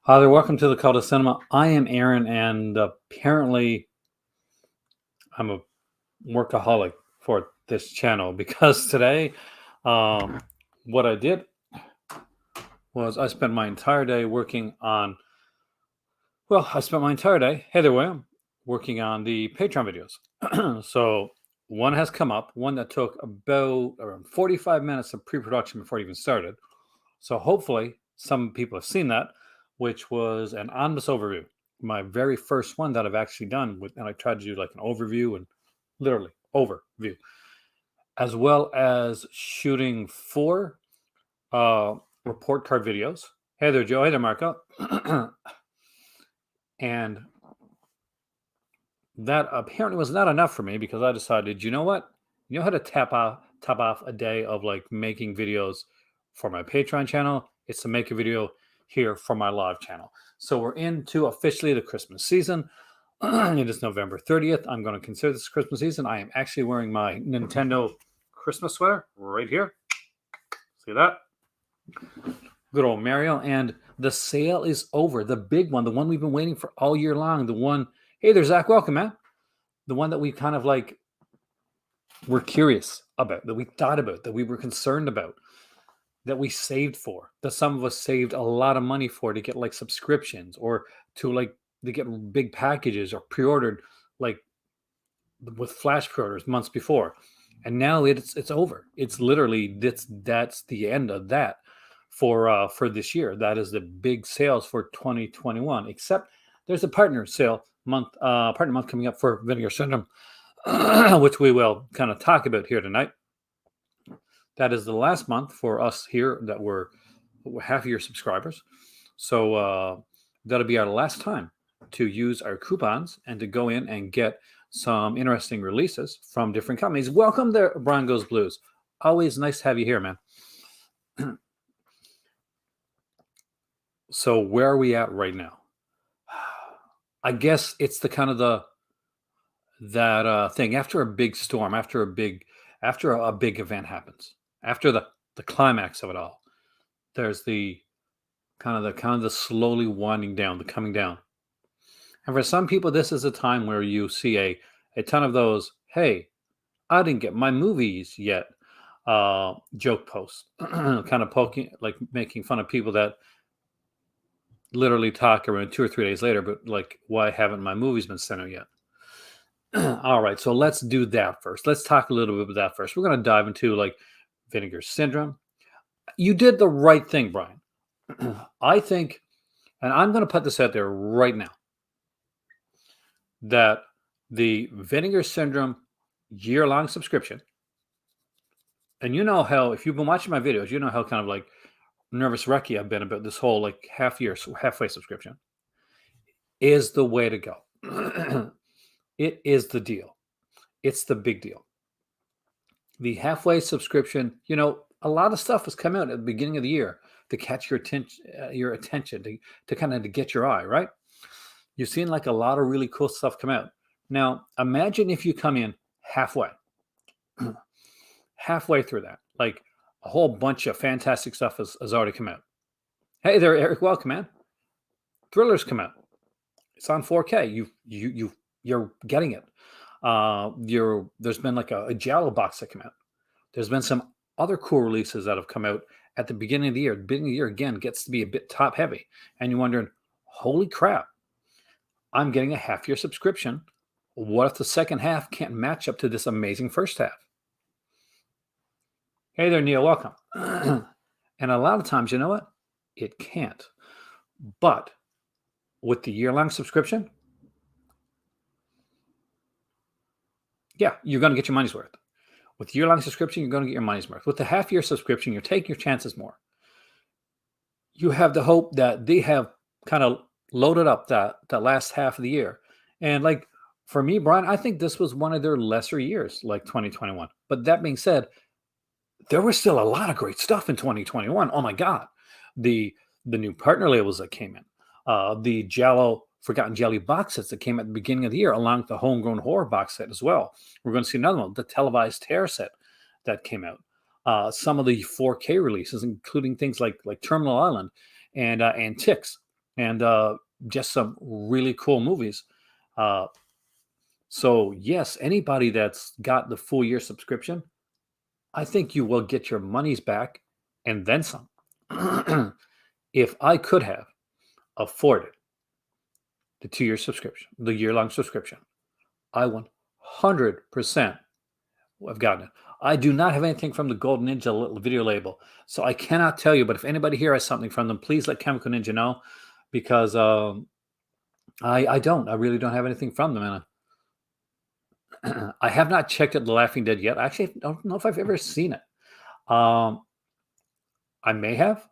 Hi there, welcome to the Call to Cinema. I am Aaron, and apparently I'm a workaholic for this channel because today, um, what I did was I spent my entire day working on. Well, I spent my entire day. Hey there, William, working on the Patreon videos. So one has come up, one that took about around 45 minutes of pre-production before it even started. So hopefully some people have seen that, which was an omnibus overview. My very first one that I've actually done with, and I tried to do like an overview and literally overview, as well as shooting four uh, report card videos. Hey there, Joe. Hey there, Marco. And that apparently was not enough for me because I decided, you know what? You know how to tap off a day of like making videos for my Patreon channel? It's to make a video here for my live channel. So we're into officially the Christmas season. It is November 30th. I'm going to consider this Christmas season. I am actually wearing my Nintendo Christmas sweater right here. See that? Good old Mario. And the sale is over. The big one, the one we've been waiting for all year long. The one, hey there, Zach. Welcome, man. The one that we kind of like were curious about, that we thought about, that we were concerned about, that we saved for, that some of us saved a lot of money for to get like subscriptions or to get big packages or pre-ordered like with flash pre-orders months before. And now it's over. It's literally that's the end of that for this year. That is the big sales for 2021. Except there's a partner month coming up for Vinegar Syndrome, which we will kind of talk about here tonight. That is the last month for us here that we're half year subscribers. So that'll be our last time to use our coupons and to go in and get some interesting releases from different companies. Welcome there, Brian Goes Blues. Always nice to have you here, man. So where are we at right now? I guess it's the kind of that thing after a big storm, after a big event happens, after the climax of it all. There's the kind of the slowly winding down, the coming down. And for some people, this is a time where you see a ton of those, hey, I didn't get my movies yet joke posts, kind of poking, like making fun of people that literally talk around 2 or 3 days later, but like, why haven't my movies been sent out yet? All right, so let's do that first. Let's talk a little bit about that first. We're going to dive into like Vinegar Syndrome. You did the right thing, Brian. I think, and I'm going to put this out there right now, that the Vinegar Syndrome year-long subscription, and you know how, if you've been watching my videos, you know how kind of like nervous wrecky I've been about this whole like halfway subscription, is the way to go. It is the deal. It's the big deal. The halfway subscription, a lot of stuff has come out at the beginning of the year to catch your attention, to kind of to get your eye, right? You've seen like a lot of really cool stuff come out. Now, imagine if you come in halfway, halfway through that, like a whole bunch of fantastic stuff has already come out. Hey there, Eric, welcome, man. Thriller's come out. It's on 4K. You're getting it. There's been like a Giallo box that came out. There's been some other cool releases that have come out at the beginning of the year. The beginning of the year again gets to be a bit top heavy, and you're wondering, holy crap! I'm getting a half year subscription. What if the second half can't match up to this amazing first half? Hey there, Neil. Welcome. And a lot of times, you know what? It can't. But with the year-long subscription, yeah, you're going to get your money's worth. With year-long subscription, you're going to get your money's worth. With the half-year subscription, you're taking your chances more. You have the hope that they have kind of loaded up that last half of the year. And like for me, Brian, I think this was one of their lesser years, like 2021. But that being said, there was still a lot of great stuff in 2021. Oh my God. The new partner labels that came in, the Giallo Forgotten Jelly box sets that came at the beginning of the year, along with the Homegrown Horror box set as well. We're going to see another one, the Televised Terror set that came out. Some of the 4K releases, including things like Terminal Island and Ticks. and just some really cool movies. Uh, so yes, anybody that's got the full year subscription, I think you will get your monies back and then some. If I could have afforded the 2 year subscription, the year long subscription, I 100% have gotten it. I do not have anything from the Golden Ninja video label, so I cannot tell you. But if anybody here has something from them, please let Chemical Ninja know, because I don't. I really don't have anything from them, and I have not checked out The Laughing Dead yet. I actually don't know if I've ever seen it. Um, I may have,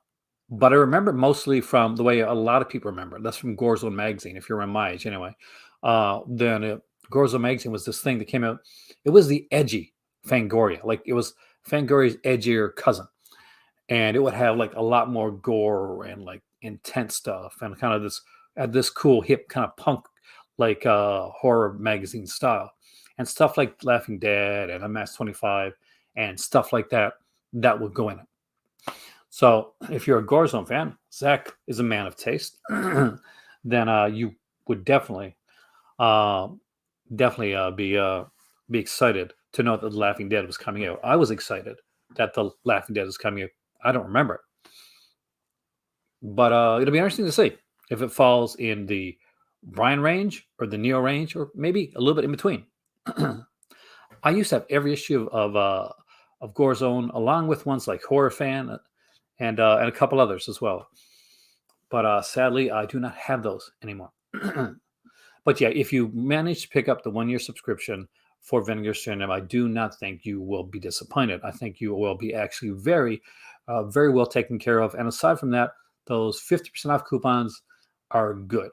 but I remember mostly from the way a lot of people remember it. That's from Gore Zone magazine, if you're around my age, anyway. Gore Zone magazine was this thing that came out. It was the edgy Fangoria, like it was Fangoria's edgier cousin, and it would have like a lot more gore and like intense stuff, and kind of this cool hip kind of punk like horror magazine style, and stuff like Laughing Dead and MS-25 and stuff like that that would go in it. So if you're a Gorzone fan, Zach is a man of taste. Then you would uh, definitely be excited to know that The Laughing Dead was coming out. I was excited that The Laughing Dead is coming out. I don't remember it, but it'll be interesting to see if it falls in the Brian range or the Neo range, or maybe a little bit in between. I used to have every issue of Gorzone, along with ones like Horror Fan and a couple others as well. But sadly, I do not have those anymore. But yeah, if you manage to pick up the 1 year subscription for Vinegar Syndrome, I do not think you will be disappointed. I think you will be actually very well taken care of. And aside from that, those 50% off coupons are good.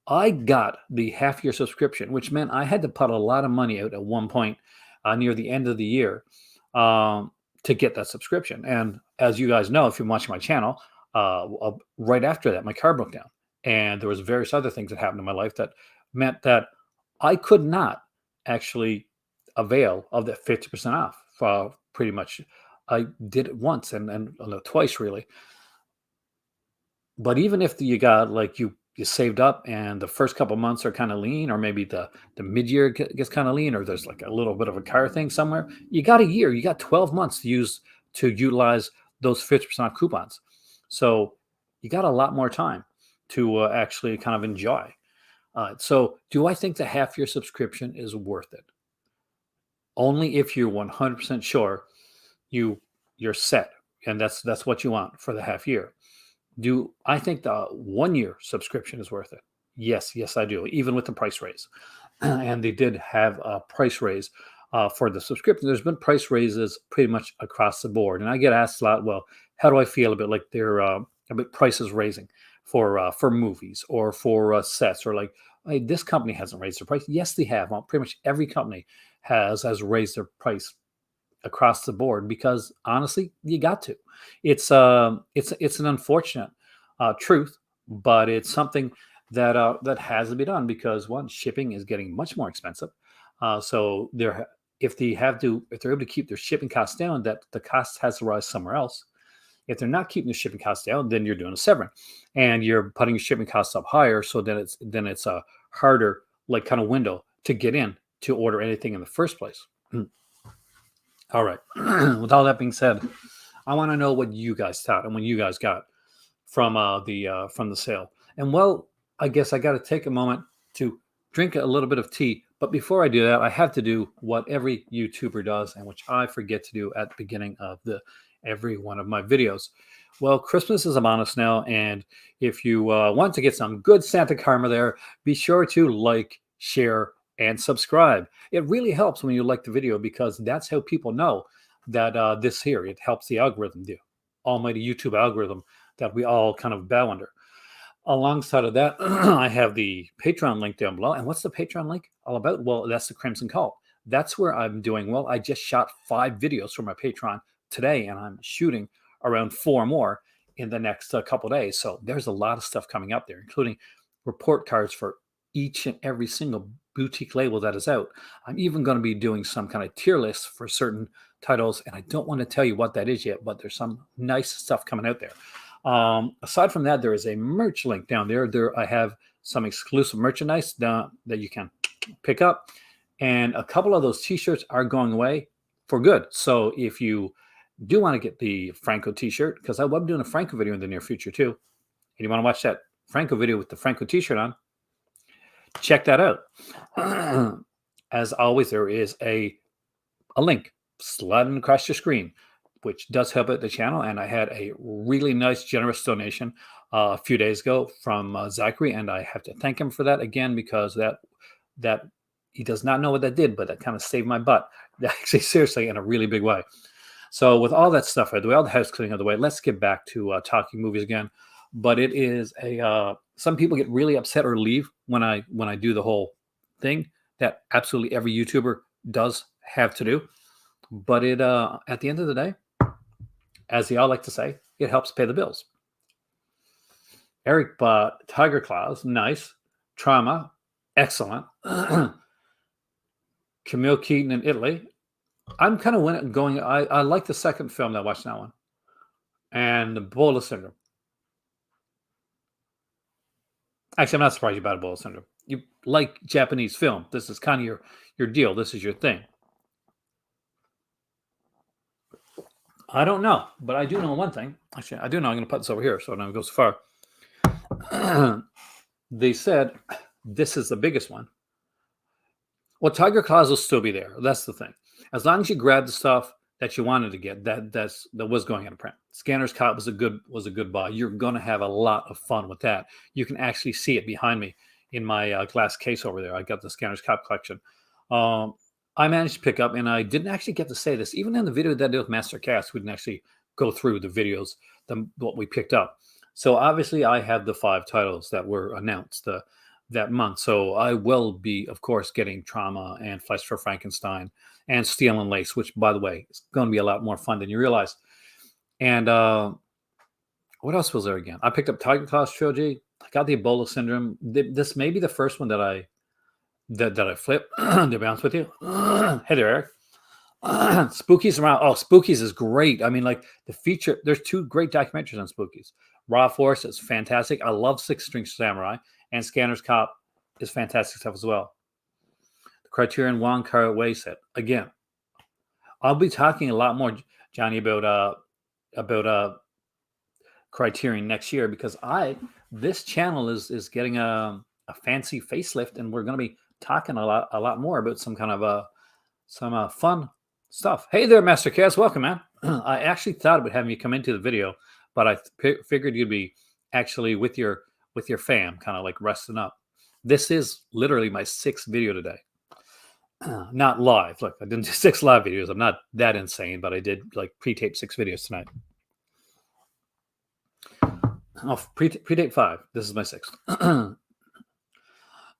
I got the half year subscription, which meant I had to put a lot of money out at one point near the end of the year to get that subscription. And as you guys know, if you're watching my channel, right after that, my car broke down, and there was various other things that happened in my life that meant that I could not actually avail of that 50% off. Pretty much, I did it once and twice really. But even if you got like you saved up and the first couple months are kind of lean, or maybe the mid-year gets kind of lean, or there's like a little bit of a car thing somewhere, you got a year, you got 12 months to utilize those 50% off coupons. So you got a lot more time to actually kind of enjoy. So do I think the half year subscription is worth it? Only if you're 100% sure you're set, and that's what you want for the half year. Do I think the 1 year subscription is worth it? Yes, I do, even with the price raise. And they did have a price raise for the subscription. There's been price raises pretty much across the board. And I get asked a lot, well, how do I feel about like their about prices raising for movies or for sets, or like, hey, this company hasn't raised their price. Yes, they have. Well, pretty much every company has raised their price across the board, because honestly, you got to. It's an unfortunate truth, but it's something that has to be done, because one, shipping is getting much more expensive. So they're if they're able to keep their shipping costs down, that the cost has to rise somewhere else. If they're not keeping the shipping costs down, then you're doing a Severin, and you're putting your shipping costs up higher. So then it's a harder like kind of window to get in to order anything in the first place. All right. With all that being said, I want to know what you guys thought and what you guys got from the sale. And well, I guess I got to take a moment to drink a little bit of tea. But before I do that, I have to do what every YouTuber does, and which I forget to do at the beginning of every one of my videos. Well, Christmas is upon us now, and if you want to get some good Santa karma there, be sure to like, share, and subscribe. It really helps when you like the video, because that's how people know that it helps the algorithm, the almighty YouTube algorithm that we all kind of bow under. Alongside of that, I have the Patreon link down below. And what's the Patreon link all about? Well, that's the Crimson Cult. That's where I'm doing well. I just shot 5 videos for my Patreon today, and I'm shooting around 4 more in the next couple days. So there's a lot of stuff coming up there, including report cards for each and every single boutique label that is out. I'm even going to be doing some kind of tier list for certain titles, and I don't want to tell you what that is yet, but there's some nice stuff coming out there. Aside from that, there is a merch link down there. There I have some exclusive merchandise that you can pick up, and a couple of those T-shirts are going away for good. So if you do want to get the Franco T-shirt, because I will be doing a Franco video in the near future too, and you want to watch that Franco video with the Franco T-shirt on, check that out. As always, there is a link sliding across your screen, which does help out the channel. And I had a really nice, generous donation a few days ago from Zachary, and I have to thank him for that again, because that he does not know what that did, but that kind of saved my butt. Actually, seriously, in a really big way. So with all that stuff out of the way, all the house cleaning out of the way, let's get back to talking movies again. But it is some people get really upset or leave when I do the whole thing that absolutely every YouTuber does have to do. But it at the end of the day, as they all like to say, it helps pay the bills. Eric bought Tiger Claws, nice. Trauma, excellent. Camille Keaton in Italy. I'm kind of going. I like the second film that I watched that one, and the Ebola syndrome. Actually, I'm not surprised you bought Ebola syndrome. You like Japanese film. This is kind of your deal. This is your thing. I don't know, but I do know one thing. Actually, I do know. I'm going to put this over here so it never goes far. They said this is the biggest one. Well, Tiger Claws will still be there. That's the thing. As long as you grab the stuff that you wanted to get, that was going out of print. Scanner's Cop was a good buy. You're going to have a lot of fun with that. You can actually see it behind me in my glass case over there. I got the Scanner's Cop collection. I managed to pick up, and I didn't actually get to say this. Even in the video that I did with Master Cast, we didn't actually go through the videos, what we picked up. So obviously I have the 5 titles that were announced that month. So I will be, of course, getting Trauma and Flesh for Frankenstein and Steel and Lace, which, by the way, is going to be a lot more fun than you realize. And what else was there again? I picked up Tiger Claws Trilogy. I got the Ebola Syndrome. This may be the first one that I flipped, to be honest with you. Hey there, Eric. Spookies around. Oh, Spookies is great. I mean, like the feature, there's 2 great documentaries on Spookies. Raw Force is fantastic. I love Six String Samurai, and Scanner's Cop is fantastic stuff as well. The Criterion Wong Kar-wai set. Again, I'll be talking a lot more, Johnny, about Criterion next year, because this channel is getting a fancy facelift, and we're going to be talking a lot more about some kind of some fun stuff. Hey there, Master Cass. Welcome, man. I actually thought about having you come into the video, but I figured you'd be actually with your fam, kind of like resting up. This is literally my 6th video today. Not live. Look, I didn't do 6 live videos. I'm not that insane, but I did like pre-tape 6 videos tonight. Oh, pre-tape 5. This is my 6th.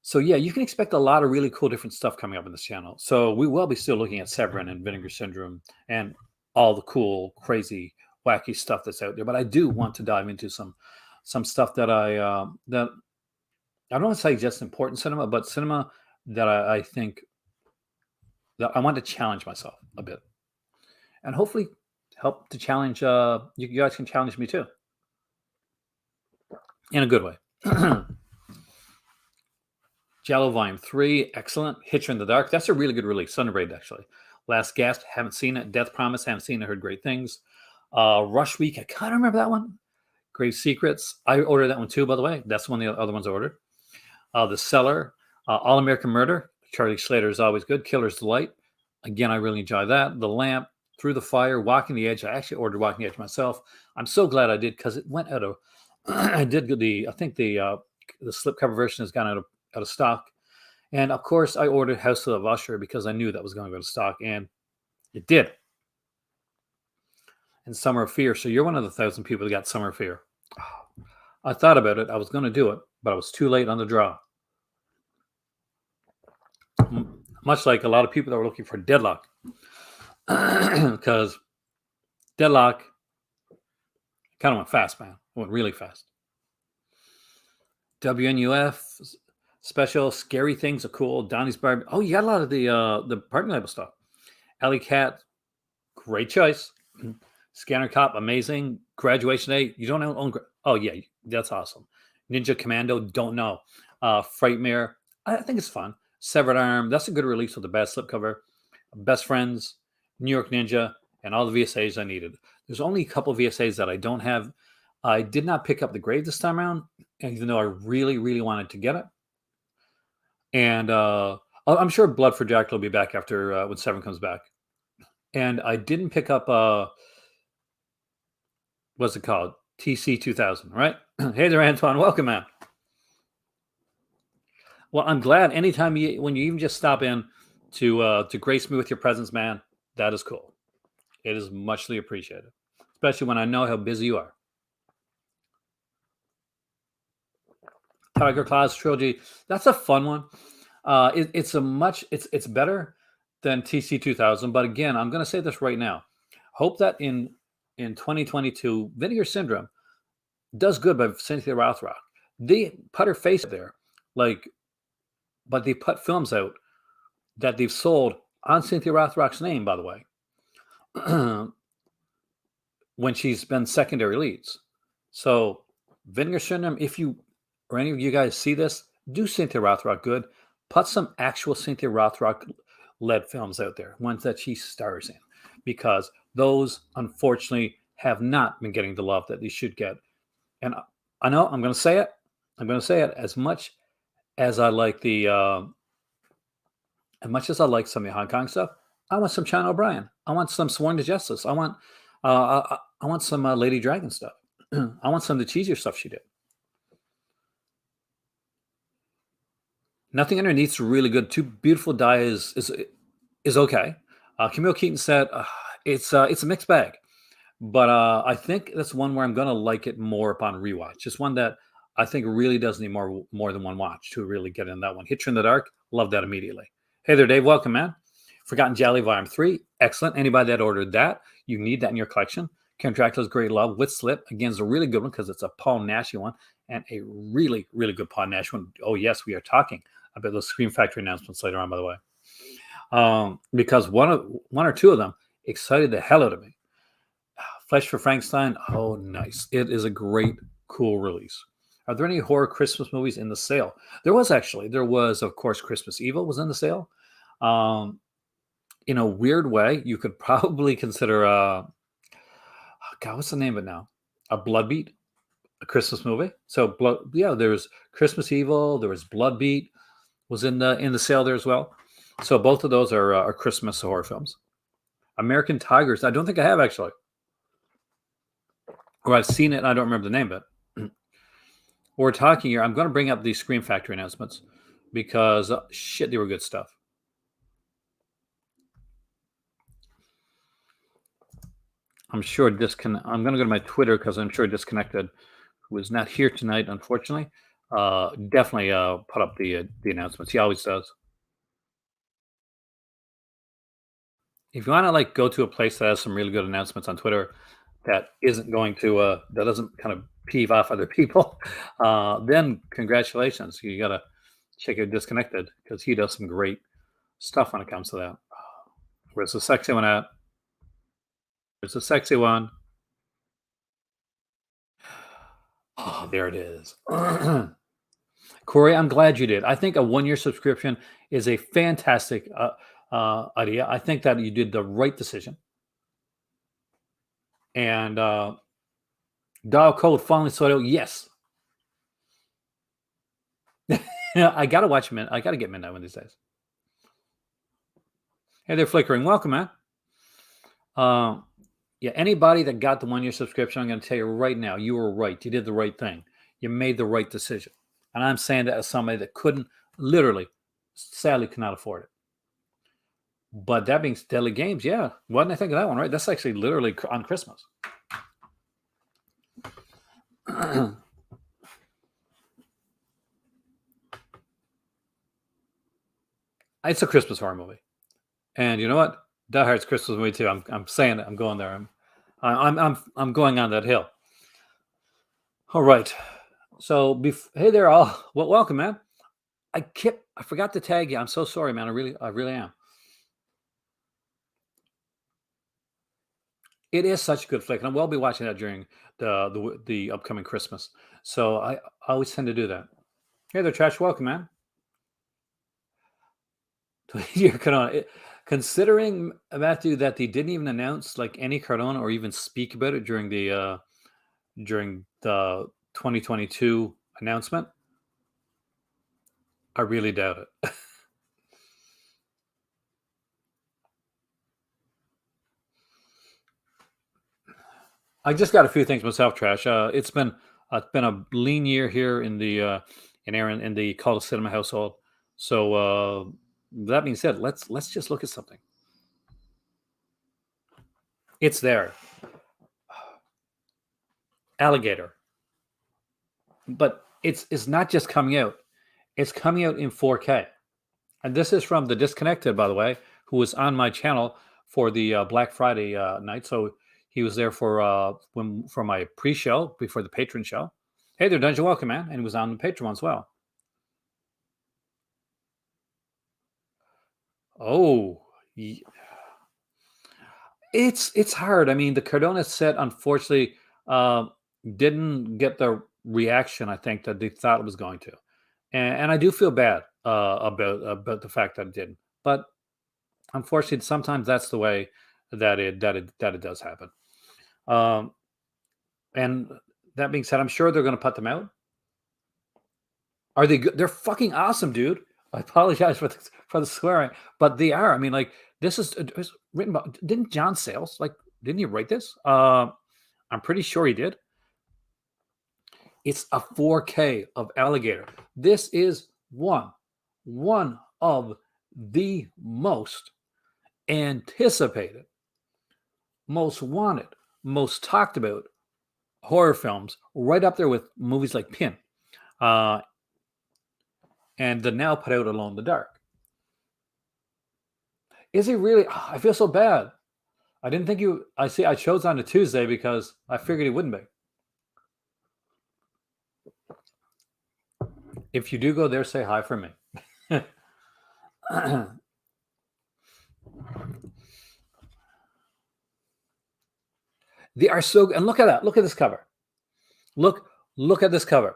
So yeah, you can expect a lot of really cool different stuff coming up in this channel. So we will be still looking at Severin and Vinegar Syndrome and all the cool, crazy, wacky stuff that's out there. But I do want to dive into some stuff that I don't want to say just important cinema, but cinema that I think that I want to challenge myself a bit, and hopefully help to challenge. You guys can challenge me too, in a good way. Jello Volume 3, excellent. Hitcher in the Dark, that's a really good release. Thunderbraid, actually. Last Gasp, haven't seen it. Death Promise, haven't seen it. Heard great things. Rush Week, I kind of remember that one. Grave Secrets, I ordered that one too, by the way. That's one of the other ones I ordered. The Cellar, All American Murder, Charlie Slater is always good. Killer's Delight, again, I really enjoy that. The Lamp, Through the Fire, Walking the Edge. I actually ordered Walking the Edge myself. I'm so glad I did, because it went out of. I think the slipcover version has gone out of stock, and of course I ordered House of Usher because I knew that was going to go to stock, and it did. And Summer of Fear. So you're one of the 1,000 people that got Summer of Fear. I thought about it. I was going to do it, but I was too late on the draw. Much like a lot of people that were looking for Deadlock, because Deadlock kind of went fast, man. It went really fast. WNUF special, Scary Things are cool. Donnie's Barbie. Oh, you got a lot of the partner label stuff. Alley Cat, great choice. Scanner Cop, amazing. Graduation Day, you don't own. Oh yeah, that's awesome. Ninja Commando, don't know. Frightmare, I think it's fun. Severed Arm, that's a good release with a bad slipcover. Best Friends, New York Ninja, and all the VSAs I needed. There's only a couple of VSAs that I don't have. I did not pick up the Grave this time around, even though I really, really wanted to get it. And I'm sure Blood for Jack will be back after when Severin comes back. And I didn't pick up what's it called? TC 2000, right? Hey there, Antoine. Welcome, man. Well, I'm glad anytime when you even just stop in to grace me with your presence, man, that is cool. It is muchly appreciated, especially when I know how busy you are. Tiger Claws trilogy, that's a fun one. It's better than TC 2000, but again, I'm going to say this right now. Hope that in 2022, Vinegar Syndrome does good by Cynthia Rothrock. They put her face there, like, but they put films out that they've sold on Cynthia Rothrock's name, by the way, when she's been secondary leads. So, Vinegar Syndrome, if you or any of you guys see this, do Cynthia Rothrock good. Put some actual Cynthia Rothrock led films out there, ones that she stars in, because those unfortunately have not been getting the love that they should get. And I know I'm going to say it. I'm going to say it as much as I like as much as I like some of the Hong Kong stuff. I want some China O'Brien. I want some Sworn to Justice. I want some Lady Dragon stuff. I want some of the cheesier stuff she did. Nothing Underneath's really good. Too Beautiful to Die is okay. Camille Keaton said it's a mixed bag, but I think that's one where I'm gonna like it more upon rewatch. Just one that I think really does need more than one watch to really get in that one. Hitcher in the Dark, love that immediately. Hey there, Dave. Welcome, man. Forgotten Jolly Volume 3, excellent. Anybody that ordered that, you need that in your collection. Count Dracula's Great Love with Slip, again, is a really good one because it's a Paul Nashy one and a really, really good Paul Nash one. Oh, yes, we are talking about those Scream Factory announcements later on, by the way. Because one or two of them excited the hell out of me. Flesh for Frankenstein, oh, nice. It is a great, cool release. Are there any horror Christmas movies in the sale? There was, of course, Christmas Evil was in the sale. In a weird way, you could probably consider, God, what's the name of it now? A Bloodbeat, a Christmas movie. So, there's Christmas Evil, there was Bloodbeat, was in the sale there as well. So both of those are Christmas horror films. American Tigers, I don't think I have actually. Or I've seen it and I don't remember the name of it. We're talking here. I'm going to bring up these Scream Factory announcements because shit, they were good stuff. I'm sure I'm going to go to my Twitter because I'm sure Disconnected, who is not here tonight, unfortunately, definitely put up the announcements. He always does. If you want to like go to a place that has some really good announcements on Twitter, that isn't going to that doesn't kind of peeve off other people, then congratulations. You got to check out Disconnected because he does some great stuff when it comes to that. Where's the sexy one at? Where's the sexy one? Oh, there it is. Corey, I'm glad you did. I think a 1-year subscription is a fantastic idea. I think that you did the right decision. And Dial Code finally sold out. Yes. I got to watch I got to get Midnight one these days. Hey, they're flickering. Welcome, man. Yeah, anybody that got the 1-year subscription, I'm going to tell you right now, you were right. You did the right thing. You made the right decision. And I'm saying that as somebody that literally, sadly, could not afford it. But that being Deadly Games, yeah. Why didn't I think of that one, right? That's actually literally on Christmas. It's a Christmas horror movie. And you know what? Die Hard's Christmas movie too. I'm saying it. I'm going there. I'm going on that hill. All right. So hey there, all. Well, welcome, man. I forgot to tag you. I'm so sorry, man. I really am. It is such a good flick, and I will be watching that during the upcoming Christmas. So I always tend to do that. Hey there, Trash. Welcome, man. Your Cardona. Considering Matthew that they didn't even announce like any Cardona or even speak about it during the 2022 announcement, I really doubt it. I just got a few things myself, Trash. It's been a lean year here in Aaron in the Call of Cinema household. So that being said, let's just look at something. It's there, Alligator, but it's not just coming out. It's coming out in 4K, and this is from the Disconnected, by the way, who was on my channel for the Black Friday night. So he was there for my pre-show before the patron show. Hey there, Dungeon, welcome, man, and he was on the patron one as well. Oh, it's hard. I mean, the Cardona set unfortunately uh, didn't get the reaction I think that they thought it was going to, and I do feel bad about the fact that it didn't. But unfortunately, sometimes that's the way that it does happen. Um, and that being said, I'm sure they're going to put them out. Are they good? They're fucking awesome, dude. I apologize for the swearing, but they are. I mean, like this is it was written by. Didn't John Sayles like? Didn't he write this? I'm pretty sure he did. It's a 4K of Alligator. This is one of the most anticipated, most wanted, most talked about horror films, right up there with movies like Pin, uh, and the now put out Alone in the Dark. Is he really? I feel so bad. I didn't think you. I see. I chose on a Tuesday because I figured he wouldn't be. If you do go there, say hi for me. They are so. And look at that. Look at this cover. Look. Look at this cover.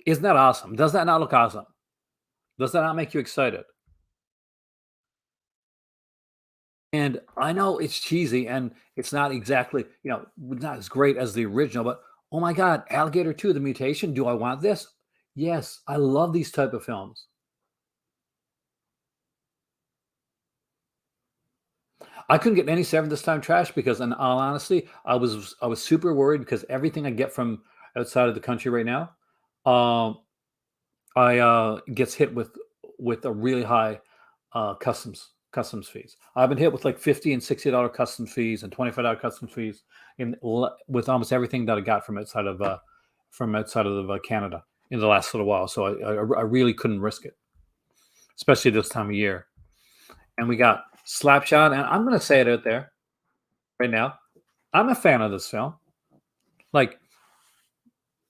Isn't that awesome? Does that not look awesome? Does that not make you excited? And I know it's cheesy and it's not exactly, not as great as the original, but oh my God, Alligator 2, The Mutation. Do I want this? Yes, I love these type of films. I couldn't get any Seven this time, Trash, because in all honesty, I was super worried because everything I get from outside of the country right now, um, I gets hit with a really high customs fees. I've been hit with like $50 and $60 customs fees and $25 customs fees with almost everything that I got from outside of Canada in the last little while. So I really couldn't risk it, especially this time of year. And we got Slapshot, and I'm going to say it out there right now. I'm a fan of this film. Like,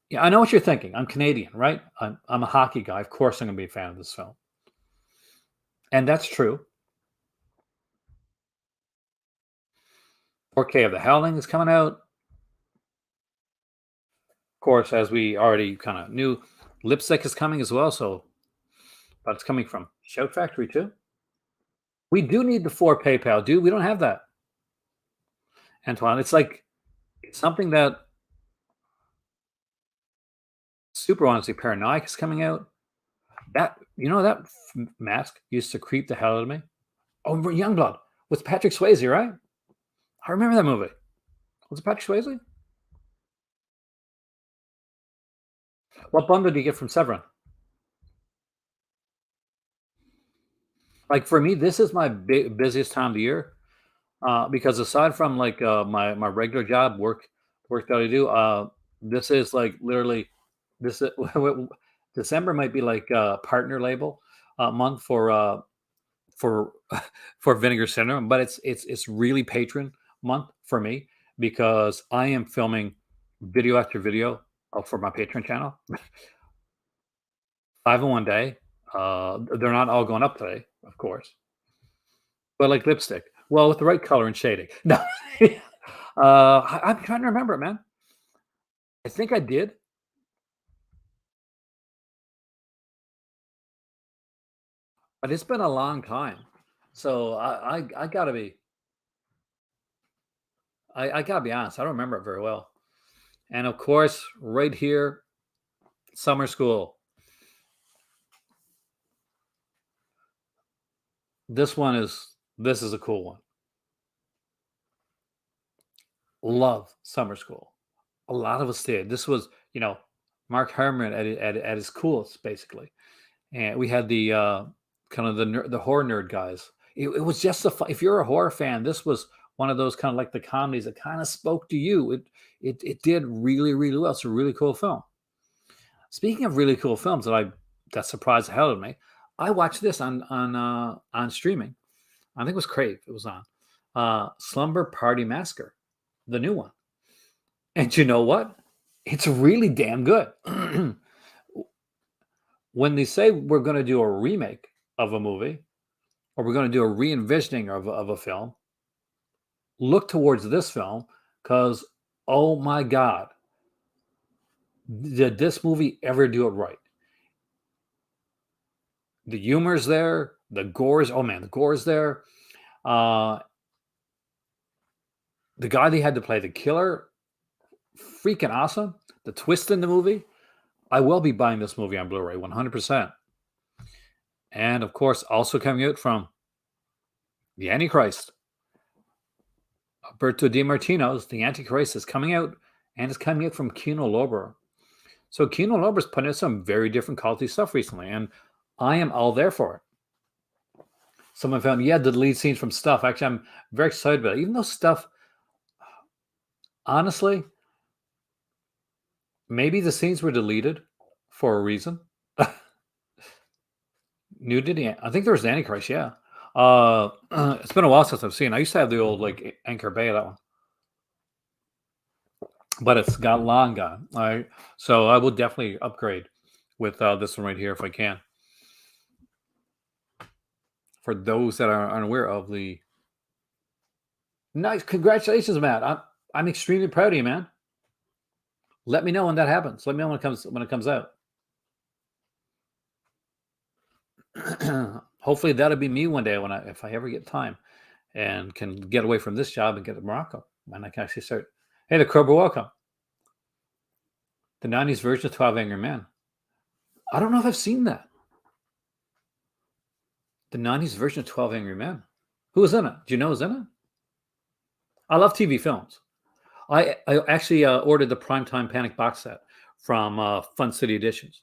yeah, I know what you're thinking. I'm Canadian, right? I'm a hockey guy. Of course, I'm going to be a fan of this film, and that's true. 4K of The Howling is coming out. Of course, as we already kind of knew, Lipstick is coming as well. So, but it's coming from Shout Factory too. We do need the for PayPal, dude. We don't have that, Antoine. It's like it's something that super honestly paranoid is coming out. That mask used to creep the hell out of me. Oh, Youngblood with Patrick Swayze, right? I remember that movie. Was it Patrick Swayze? What bundle do you get from Severin? Like for me, this is my busiest time of the year because aside from like my regular job work that I do, this is like literally this is, December might be like a partner label month for for Vinegar Syndrome, but it's really patron month for me because I am filming video after video for my Patreon channel, 5 in 1 day. They're not all going up today, of course, but like lipstick. Well, with the right color and shading. No, I'm trying to remember it, man. I think I did, but it's been a long time. So I gotta be I gotta be honest. I don't remember it very well. And of course, right here, summer school. This is a cool one. Love summer school. A lot of us did. This was, Mark Herman at his coolest, basically. And we had the kind of the horror nerd guys. It was just if you're a horror fan, this was one of those kind of like the comedies that kind of spoke to you. It did really really well. It's a really cool film. Speaking of really cool films that surprised the hell out of me, I watched this on streaming. I think it was Crave. It was on Slumber Party Massacre, the new one. And you know what? It's really damn good. When they say we're going to do a remake of a movie or we're going to do a re-envisioning of a film, look towards this film because, oh my God, did this movie ever do it right? The humor's there, the gore's, oh man, the gore's there. Uh, the guy they had to play the killer, freaking awesome. The twist in the movie, I will be buying this movie on Blu-ray 100%. And of course, also coming out from The Antichrist. Alberto Di Martino's The Antichrist is coming out, and it's coming out from Kino Lorber. So Kino Lorber's putting out some very different quality stuff recently, and I am all there for it. Someone found, yeah, the lead scenes from Stuff. Actually, I'm very excited about it. Even though Stuff, honestly, maybe the scenes were deleted for a reason. Nudity. I think there was the Antichrist. Yeah. It's been a while since I've seen. I used to have the old like Anchor Bay, that one, but it's got long gone. So I will definitely upgrade with this one right here if I can. For those that are unaware of the nice, congratulations, Matt. I'm extremely proud of you, man. Let me know when that happens. Let me know when it comes out. Hopefully that'll be me one day if I ever get time and can get away from this job and get to Morocco. And I can actually start. Hey, the Cobra, welcome. The 90s version of 12 Angry Men. I don't know if I've seen that. The 90s version of 12 Angry Men. Who was in it? Do you know who's in it? I love TV films. I actually ordered the Primetime Panic box set from Fun City Editions.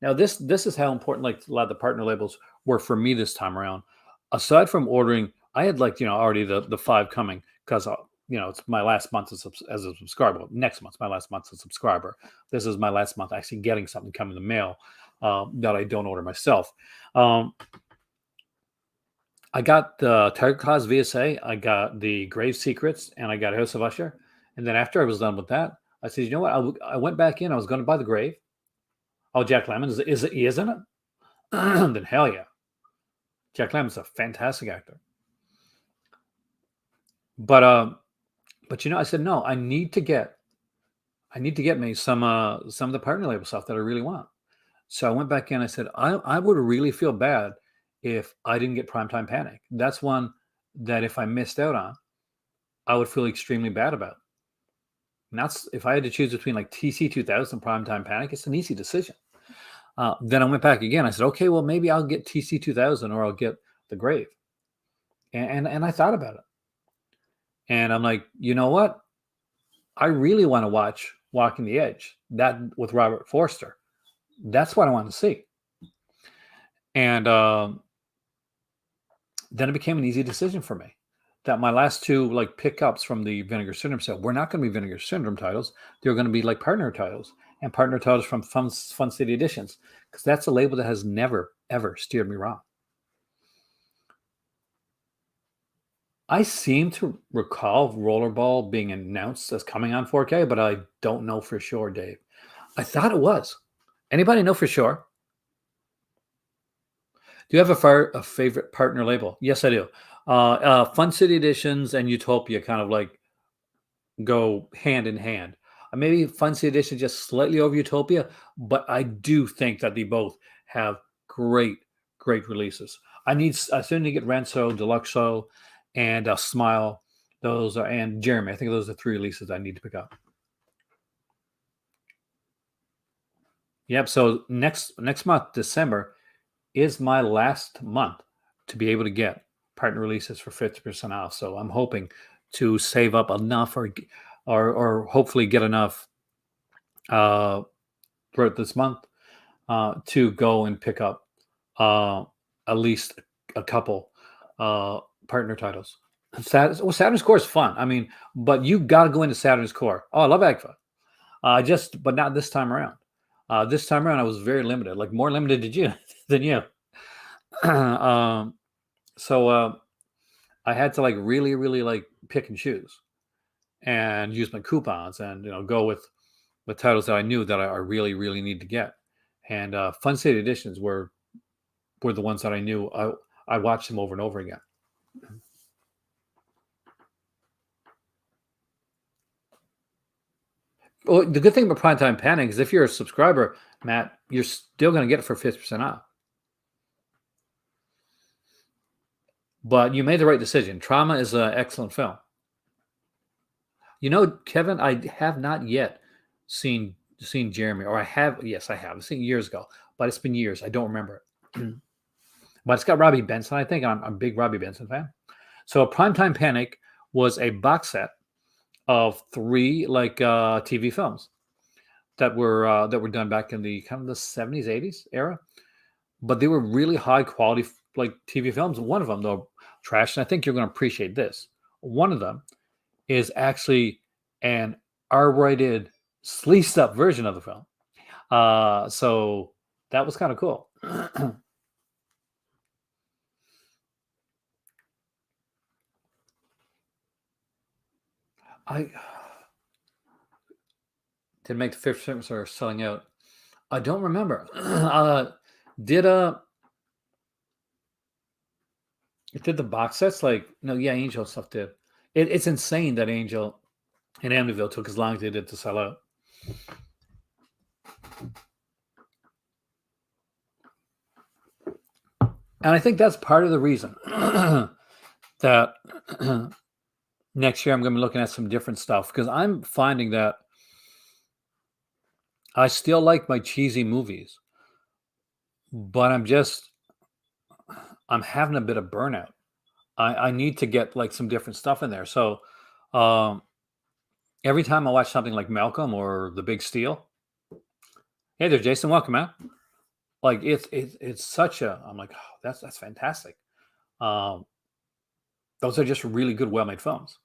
Now, this is how important like a lot of the partner labels were for me this time around. Aside from ordering, I had like already the 5 coming because it's my last month as a subscriber. Next month's my last month as a subscriber. This is my last month actually getting something coming in the mail that I don't order myself. I got the Tiger Claws VSA, I got the Grave Secrets, and I got House of Usher. And then after I was done with that, I said, you know what? I went back in. I was going to buy the Grave. Oh, Jack Lemmon he is in it? Then hell yeah. Jack Lemmon's a fantastic actor. But I said no. I need to get me some of the partner label stuff that I really want. So I went back in. I said I would really feel bad if I didn't get Primetime Panic. That's one that if I missed out on, I would feel extremely bad about. And that's if I had to choose between like TC 2000 and Primetime Panic, it's an easy decision. Then I went back again. I said, okay, well, maybe I'll get TC 2000 or I'll get The Grave. And I thought about it. And I'm like, you know what? I really want to watch Walking the Edge, that with Robert Forster. That's what I want to see. And then it became an easy decision for me that my last 2 like pickups from the Vinegar Syndrome set were not going to be Vinegar Syndrome titles. They're going to be like partner titles and partner titles from Fun City Editions, because that's a label that has never, ever steered me wrong. I seem to recall Rollerball being announced as coming on 4K, but I don't know for sure, Dave. I thought it was. Anybody know for sure? Do you have a favorite partner label? Yes, I do. Fun City Editions and Utopia kind of like go hand in hand. Maybe Fancy Edition just slightly over Utopia, but I do think that they both have great, great releases. I still need to get Renso, Deluxo, and Smile. Those are and Jeremy. I think those are the three releases I need to pick up. Yep. So next month, December, is my last month to be able to get partner releases for 50% off. So I'm hoping to save up enough or hopefully get enough uh, throughout this month to go and pick up uh, at least a couple partner titles. Saturn's Core is fun. I mean, but you got to go into Saturn's Core. Oh, I love Agfa. But not this time around. This time around, I was very limited, like more limited than you. than you. um, so I had to like really, really like pick and choose and use my coupons and go with the titles that I knew that I really, really need to get. And Fun State Editions were the ones that I knew I watched them over and over again. Well, the good thing about Primetime Panic is if you're a subscriber, Matt, you're still going to get it for 50% off. But you made the right decision. Trauma is an excellent film. Kevin, I have not yet seen Jeremy, or I have. Yes, I have. I've seen it years ago, but it's been years. I don't remember it. But it's got Robbie Benson, I think. I'm a big Robbie Benson fan. So Primetime Panic was a box set of three TV films that were done back in the kind of the 70s, 80s era. But they were really high quality like TV films. One of them, though, Trash, and I think you're going to appreciate this. One of them is actually an R-rated, sleeved up version of the film. So that was kind of cool. I did make the 50% are selling out. I don't remember. Did the box sets like no? Yeah, Angel stuff did. It's insane that Angel and Amityville took as long as they did to sell out. And I think that's part of the reason that next year I'm going to be looking at some different stuff because I'm finding that I still like my cheesy movies, but I'm having a bit of burnout. I need to get like some different stuff in there. So um, every time I watch something like Malcolm or The Big Steal, hey there, Jason, welcome, man. Like it's such a I'm like oh, that's fantastic. Um, those are just really good, well made films.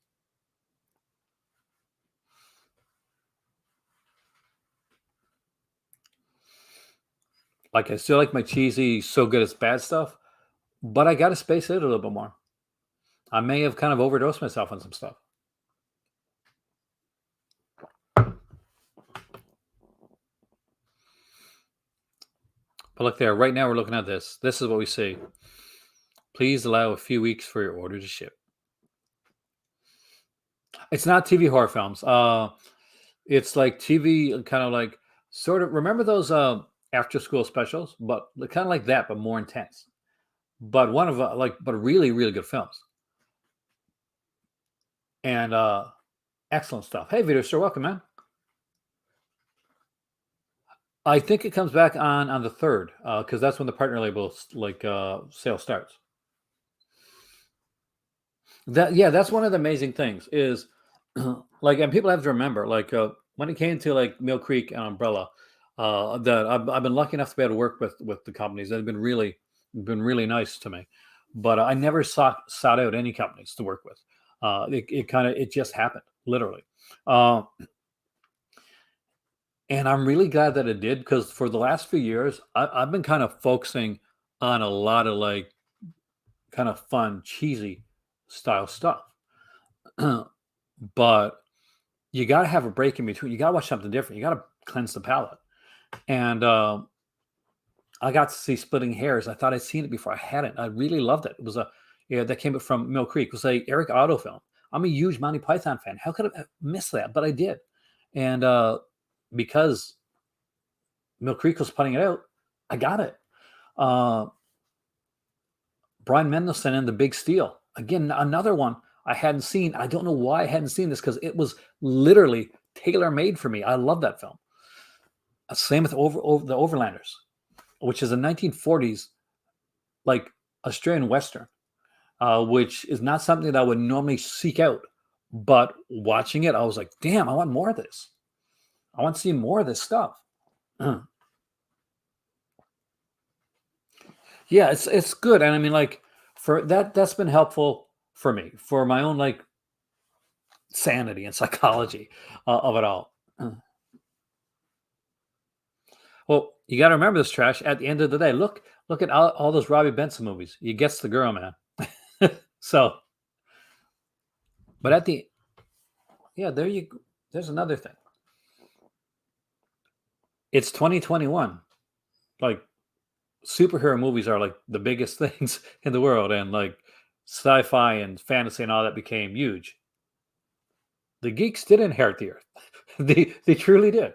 Like I still like my cheesy, so good it's bad stuff, but I got to space it a little bit more. I may have kind of overdosed myself on some stuff. But look there, right now we're looking at this. This is what we see. Please allow a few weeks for your order to ship. It's not TV horror films. It's like TV, kind of like sort of. Remember those after school specials, but kind of like that, but more intense. But one of but really, really good films and excellent stuff. Hey, Vito, sir, welcome, man. I think it comes back on the third because that's when the partner label sale starts. That's one of the amazing things is like, and people have to remember when it came to like Mill Creek and Umbrella, that I've been lucky enough to be able to work with the companies that have been really nice to me, but I never sought out any companies to work with. It just happened literally. Uh, And I'm really glad that it did because for the last few years, I've been kind of focusing on a lot of like kind of fun, cheesy style stuff. But you got to have a break in between. You got to watch something different. You got to cleanse the palate. And I got to see Splitting Hairs. I thought I'd seen it before. I hadn't. I really loved it. It was that came from Mill Creek. It was a Eric Otto film. I'm a huge Monty Python fan. How could I miss that? But I did. And because Mill Creek was putting it out, I got it. Uh, Brian Mendelsohn and the Big Steal. Again, another one I hadn't seen. I don't know why I hadn't seen this, because it was literally tailor made for me. I love that film. Same with the Overlanders, which is a 1940s like Australian Western, which is not something that I would normally seek out. But watching it, I was like, damn, I want more of this. I want to see more of this stuff. Yeah, it's good. And I mean, like, for that's been helpful for me, for my own like sanity and psychology of it all. Well, you got to remember this, Trash. At the end of the day, look at all those Robbie Benson movies. You gets the girl, man. So, but at the yeah, there's another thing. It's 2021. Like, superhero movies are like the biggest things in the world, and like sci-fi and fantasy and all that became huge. The geeks did inherit the earth. They truly did.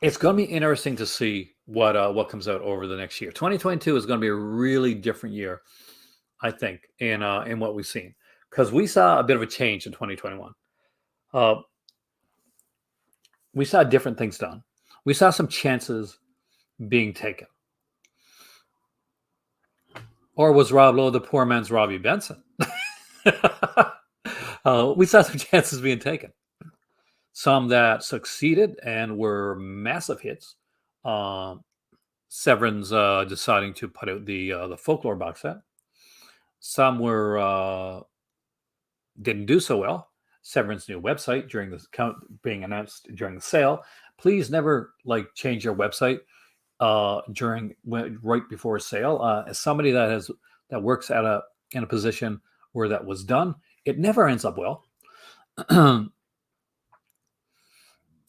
It's going to be interesting to see what comes out over the next year. 2022 is going to be a really different year, I think, in what we've seen, because we saw a bit of a change in 2021. Uh, we saw different things done. We saw some chances being taken. Or was Rob Lowe the poor man's Robbie Benson? We saw some chances being taken. Some that succeeded and were massive hits. Severin's deciding to put out the folklore box set. Some were didn't do so well. Severin's new website during the being announced during the sale. Please never like change your website right before a sale. As somebody that works in a position where that was done, it never ends up well.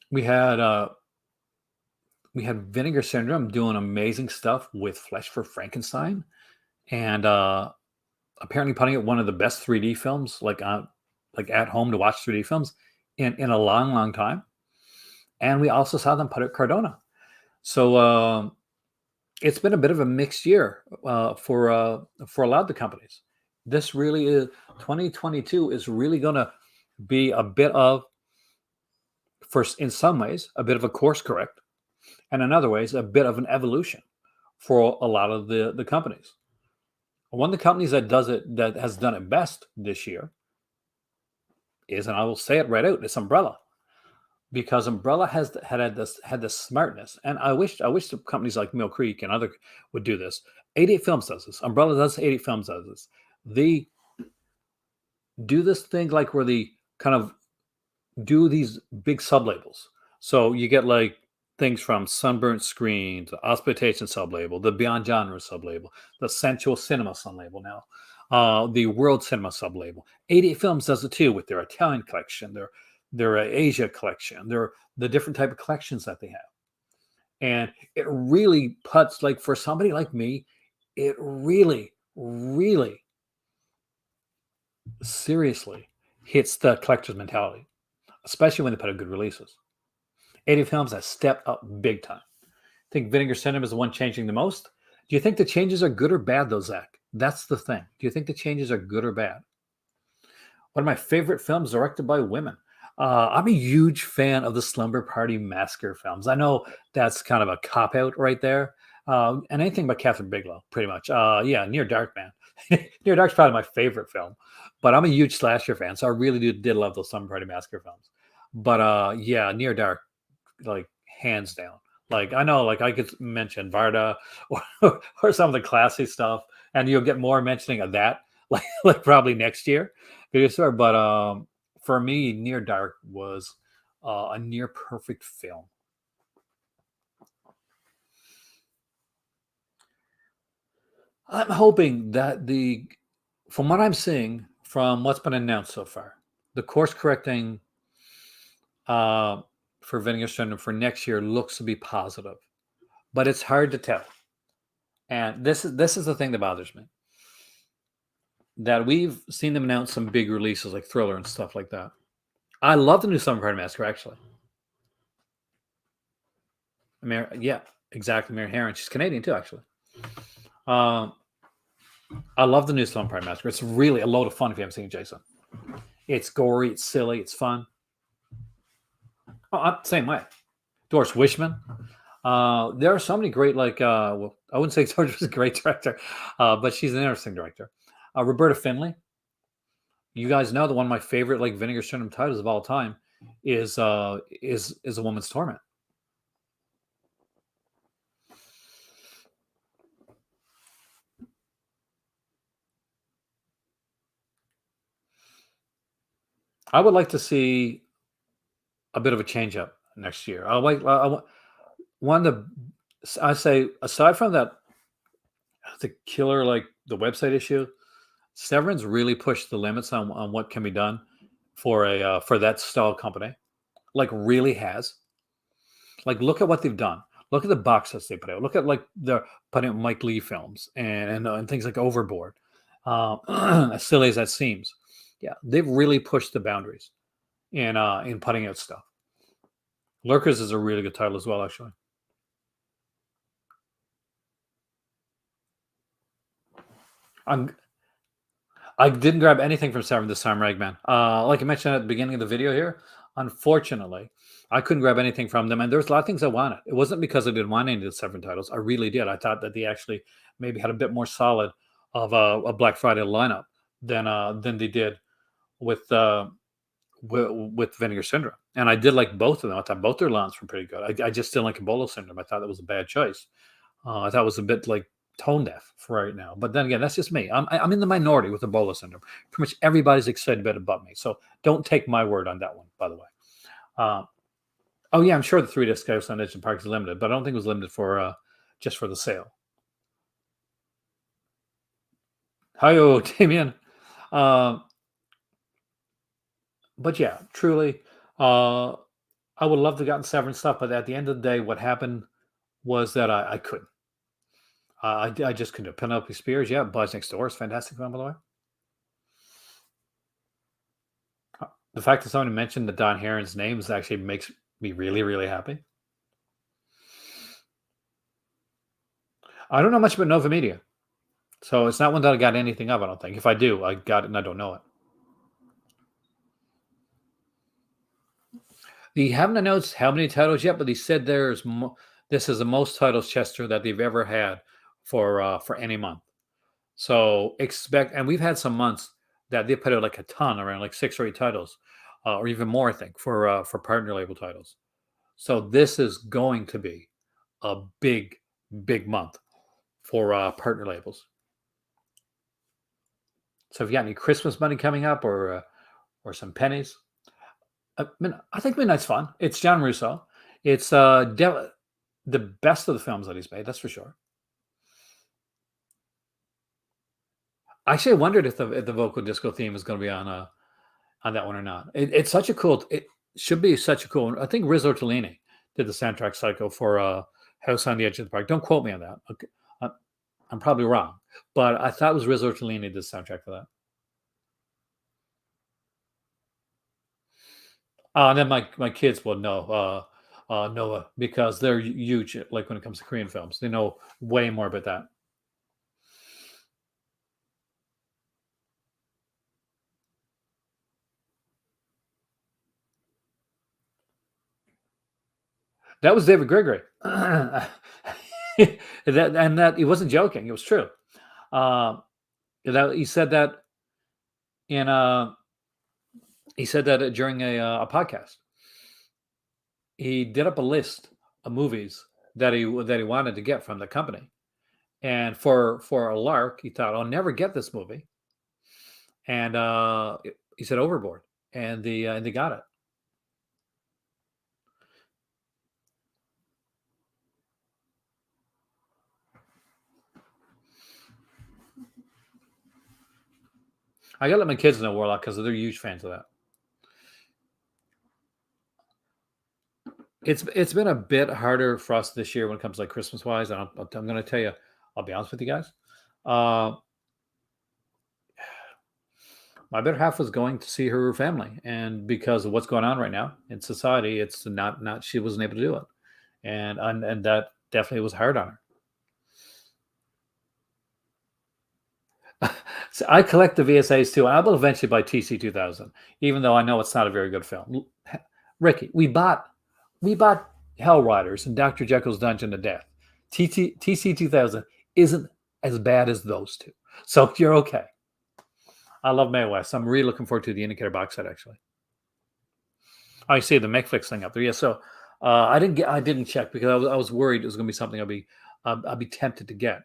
we had Vinegar Syndrome doing amazing stuff with Flesh for Frankenstein, and apparently putting out one of the best 3D films, like at home to watch 3D films in a long, long time. And we also saw them put out Cardona. So it's been a bit of a mixed year for a lot of the companies. This really is 2022 is really going to be a bit of, first in some ways, a bit of a course correct, and in other ways, a bit of an evolution for a lot of the companies. One of the companies that has done it best this year is, and I will say it right out, it's Umbrella, because Umbrella had this smartness, and I wish the companies like Mill Creek and other would do this. 88 Films does this. Umbrella does. 88 Films does this. They do this thing like where they kind of do these big sub-labels. So you get like things from Sunburnt Screen to Exploitation sublabel, the Beyond Genre sublabel, the Sensual Cinema sublabel now, the World Cinema sublabel. 88 Films does it too with their Italian collection, their Asia collection, the different type of collections that they have. And it really puts, like, for somebody like me, it really, really seriously hits the collector's mentality, especially when they put out good releases. 80 Films has stepped up big time. I think Vinegar Syndrome is the one changing the most. Do you think the changes are good or bad, though, Zach? That's the thing. Do you think the changes are good or bad? One of my favorite films directed by women. I'm a huge fan of the Slumber Party Massacre films. I know that's kind of a cop-out right there. And anything by Catherine Bigelow, pretty much. Yeah, Near Dark, man. Near Dark's probably my favorite film. But I'm a huge slasher fan, so I really did love those Slumber Party Massacre films. But yeah, Near Dark, like, hands down. Like, I know, like, I could mention Varda or some of the classy stuff, and you'll get more mentioning of that, like probably next year. But for me, Near Dark was a near perfect film. I'm hoping that from what I'm seeing, from what's been announced so far, the course correcting for Vinegar Syndrome for next year looks to be positive, but it's hard to tell. And this is the thing that bothers me, that we've seen them announce some big releases like Thriller and stuff like that. I love the new Summer Party Massacre, actually. Yeah, exactly. Mary Herron. She's Canadian too, actually. Um, I love the new Summer Party Massacre. It's really a load of fun if you haven't seen it, Jason. It's gory, it's silly, it's fun. Oh, same way. Doris Wishman. There are so many great, well, I wouldn't say Doris was a great director, but she's an interesting director. Roberta Finley. You guys know that one of my favorite like Vinegar Syndrome titles of all time is A Woman's Torment. I would like to see a bit of a change up next year. One of the, I say, aside from that, the killer, like the website issue, Severin's really pushed the limits on what can be done for that style company. Like really has. Like look at what they've done. Look at the box sets they put out. Look at like the putting out Mike Lee films and things like Overboard. As silly as that seems, yeah, they've really pushed the boundaries in putting out stuff. Lurkers is a really good title as well, actually. I'm, I didn't grab anything from Severin this time, Ragman. Like I mentioned at the beginning of the video here, unfortunately, I couldn't grab anything from them, and there's a lot of things I wanted. It wasn't because I didn't want any of the Severin titles. I really did. I thought that they actually maybe had a bit more solid of a Black Friday lineup than they did with with Vinegar Syndrome. And I did like both of them. I thought both their lines were pretty good. I just didn't like Ebola Syndrome. I thought that was a bad choice. I thought it was a bit like tone deaf for right now. But then again, that's just me. I'm in the minority with Ebola Syndrome. Pretty much everybody's excited about it but me. So don't take my word on that one, by the way. Uh, oh yeah, I'm sure the 3 disc Chaos on Edge and Park is limited, but I don't think it was limited for just for the sale. Hiyo, Damien. Uh, but yeah, truly, I would love to have gotten Severin stuff, but at the end of the day, what happened was that I couldn't. I just couldn't. Penelope Spears, yeah, Boys Next Door is fantastic film, by the way. The fact that someone mentioned that Don Herron's names actually makes me really, really happy. I don't know much about Nova Media, so it's not one that I got anything of. I don't think. If I do, I got it and I don't know it. They haven't announced how many titles yet, but they said this is the most titles, Chester, that they've ever had for any month. So expect, and we've had some months that they put out like a ton, around like 6 or 8 titles, or even more, I think, for partner label titles. So this is going to be a big, big month for partner labels. So if you got any Christmas money coming up or some pennies, I think Midnight's fun. It's John Russo. It's the best of the films that he's made. That's for sure. Actually, I wondered if the vocal disco theme is going to be on that one or not. It's such a cool. It should be such a cool one. I think Riz Ortolini did the soundtrack Psycho for House on the Edge of the Park. Don't quote me on that. Okay. I'm probably wrong, but I thought it was Riz Ortolini did the soundtrack for that. And then my kids will know Noah because they're huge. Like when it comes to Korean films, they know way more about that. That was David Gregory. that he wasn't joking. It was true. That he said that in he said that during a podcast. He did up a list of movies that he wanted to get from the company, and for a lark, he thought I'll never get this movie, and he said Overboard, and they got it. I gotta let my kids know Warlock because they're huge fans of that. It's been a bit harder for us this year when it comes to, like, Christmas wise. And I'm going to tell you, I'll be honest with you guys. Uh, my better half was going to see her family, and because of what's going on right now in society, it's not she wasn't able to do it, and that definitely was hard on her. So I collect the VSAs too, and I will eventually buy TC 2000, even though I know it's not a very good film. Ricky, we bought Hell Riders and Dr. Jekyll's Dungeon of Death. TC 2000 isn't as bad as those two, so you're okay. I love Mae West. I'm really looking forward to the Indicator box set. Actually, I see the Netflix thing up there. Yeah, so I didn't check because I was worried it was going to be something I'd be tempted to get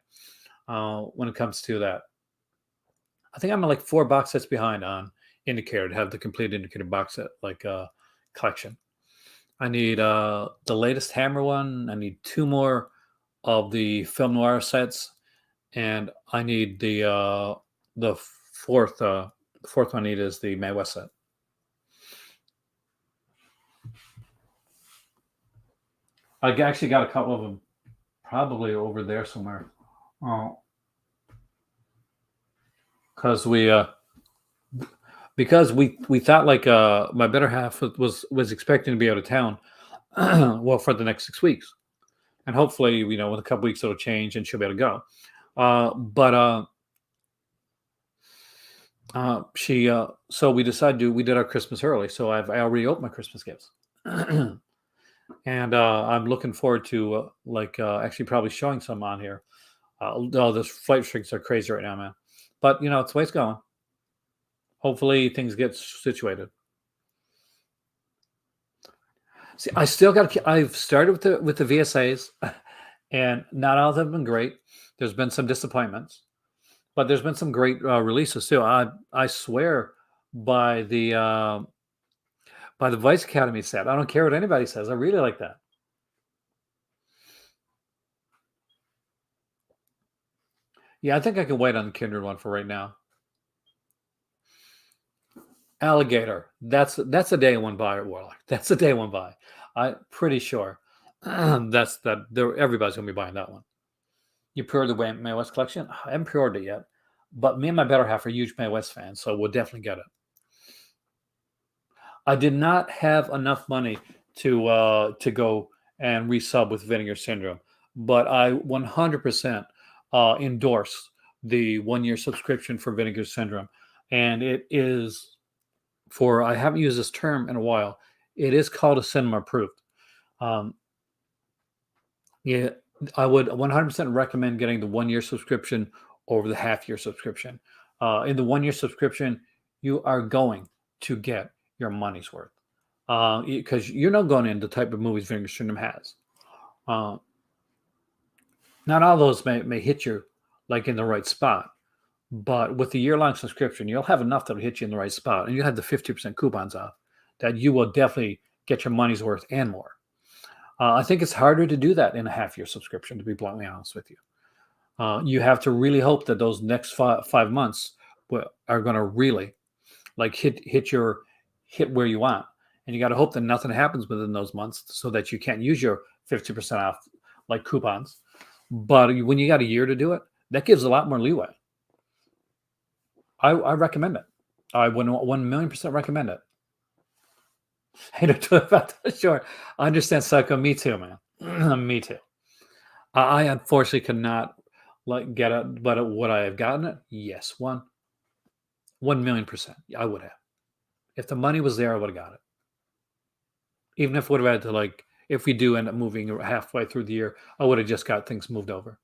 when it comes to that. I think I'm like 4 box sets behind on Indicator to have the complete Indicator box set collection. I need the latest Hammer one. I need 2 more of the film noir sets, and I need the fourth one I need is the Mae West set. I actually got a couple of them probably over there somewhere. Because we thought like my better half was expecting to be out of town, well, for the next 6 weeks, and hopefully, with a couple weeks it'll change and she'll be able to go. But she so we decided we did our Christmas early, so I already opened my Christmas gifts. And I'm looking forward to actually probably showing some on here. Oh, those flight restrictions are crazy right now, man. But it's the way it's going. Hopefully things get situated. See, I still got. I've started with the VSAs, and not all of them have been great. There's been some disappointments, but there's been some great releases too. I swear by the Vice Academy set. I don't care what anybody says. I really like that. Yeah, I think I can wait on the Kindred one for right now. Alligator. That's a day one buy at Warlock. That's a day one buy. I'm pretty sure. That's that. Everybody's gonna be buying that one. You pre-ordered the Mae West collection? I haven't pre-ordered it yet, but me and my better half are huge Mae West fans, so we'll definitely get it. I did not have enough money to go and resub with Vinegar Syndrome, but I 100% endorse the 1 year subscription for Vinegar Syndrome, and it is for I haven't used this term in a while. It is called a cinema approved. Um, yeah, I would 100% recommend getting the 1 year subscription over the half-year subscription. In the 1 year subscription, you are going to get your money's worth because you're not going into the type of movies Vinegar Syndrome has. Uh, Not all those may hit you like in the right spot, but with the year-long subscription, you'll have enough that'll hit you in the right spot, and you have the 50% coupons off that you will definitely get your money's worth and more. I think it's harder to do that in a half-year subscription, to be bluntly honest with you. You have to really hope that those next 5 months are going to really like hit where you want, and you got to hope that nothing happens within those months so that you can't use your 50% off like coupons. But when you got a year to do it, that gives a lot more leeway. I recommend it. I would 1,000,000% recommend it. Hey, about that, sure. I understand, Psycho. Me too, man. Me too. I unfortunately could not get it, but would I have gotten it? Yes, 1,000,000%. I would have. If the money was there, I would have got it. Even if we would have had to if we do end up moving halfway through the year, I would have just got things moved over.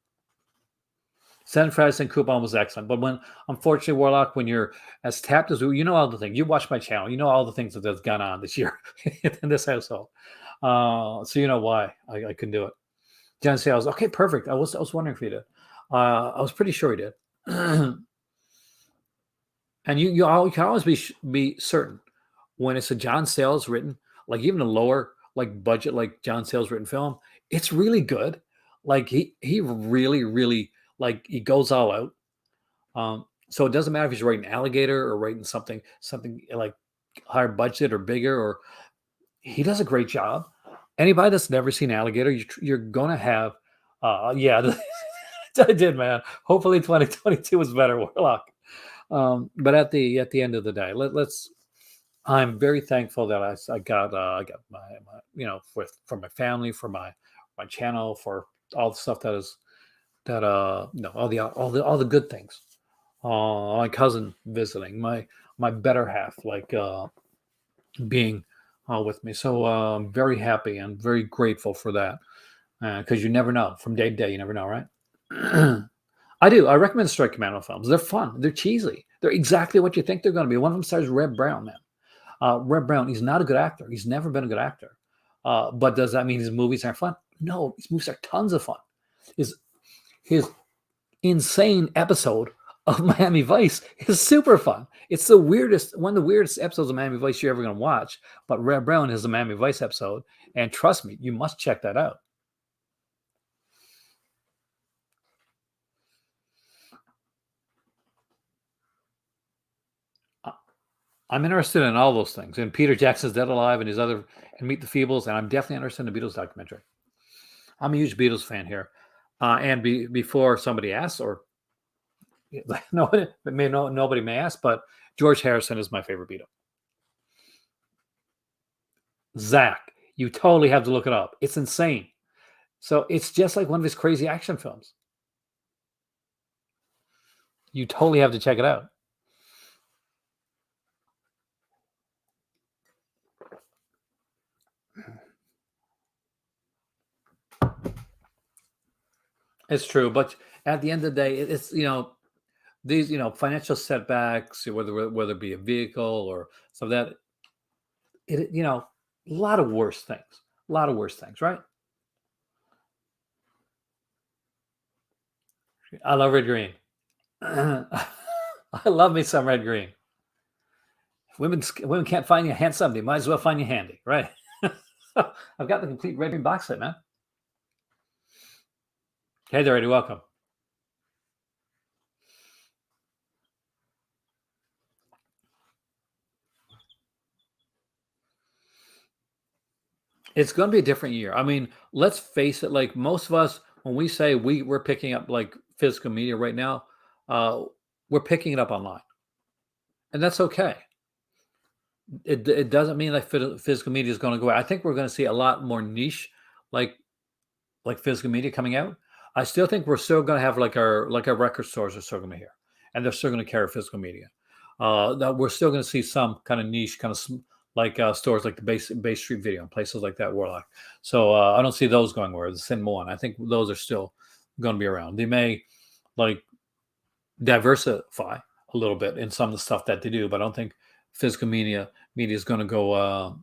San Francisco coupon was excellent, but unfortunately, Warlock, when you're as tapped as all the things. You watch my channel, all the things that's gone on this year in this household. So you know why I couldn't do it. John Sales, okay, perfect. I was wondering if he did. I was pretty sure he did. And you can always be certain when it's a John Sayles written, like even a lower budget like John Sayles written film, it's really good. Like he really he goes all out. So it doesn't matter if he's writing Alligator or writing something like higher budget or bigger, or he does a great job. Anybody that's never seen alligator, you're gonna have, yeah, I did, man. Hopefully, 2022 was better, Warlock. But at the end of the day, let's. I'm very thankful that I got my for my family, for my channel, for all the stuff that is that all the good things. My cousin visiting, my better half, like being with me. So I'm very happy and very grateful for that, because you never know, from day to day, you never know, right? I do. I recommend Strike Commando films. They're fun. They're cheesy. They're exactly what you think they're going to be. One of them stars Red Brown, man. Red Brown, he's not a good actor. He's never been a good actor. But does that mean his movies aren't fun? No, his movies are tons of fun. His insane episode of Miami Vice is super fun. It's the weirdest, one of the weirdest episodes of Miami Vice you're ever going to watch. But Red Brown is a Miami Vice episode, and trust me, you must check that out. I'm interested in all those things, and Peter Jackson's Dead Alive, and his other, and Meet the Feebles, and I'm definitely interested in the Beatles documentary. I'm a huge Beatles fan here, and before somebody asks, or nobody may ask, but George Harrison is my favorite Beatle. Zach, you totally have to look it up. It's insane. So it's just like one of his crazy action films. You totally have to check it out. It's true, but at the end of the day, it's these financial setbacks, whether it be a vehicle or some of that, a lot of worse things, right? I love red green. I love me some red green. If women can't find you handsome, they might as well find you handy, right? I've got the complete red green box set, man. Hey there, Eddie. Welcome. It's going to be a different year. I mean, let's face it. Like most of us, when we say we're picking up like physical media right now, uh, we're picking it up online, and that's okay. It doesn't mean like physical media is going to go away. I think we're going to see a lot more niche, like physical media coming out. I still think we're still going to have like our record stores are still going to be here, and they're still going to carry physical media. That we're still going to see some kind of niche, kind of like stores like the Bay Street Video and places like that. Warlock. So I don't see those going where the Cinema One. I think those are still going to be around. They may like diversify a little bit in some of the stuff that they do, but I don't think physical media is going to go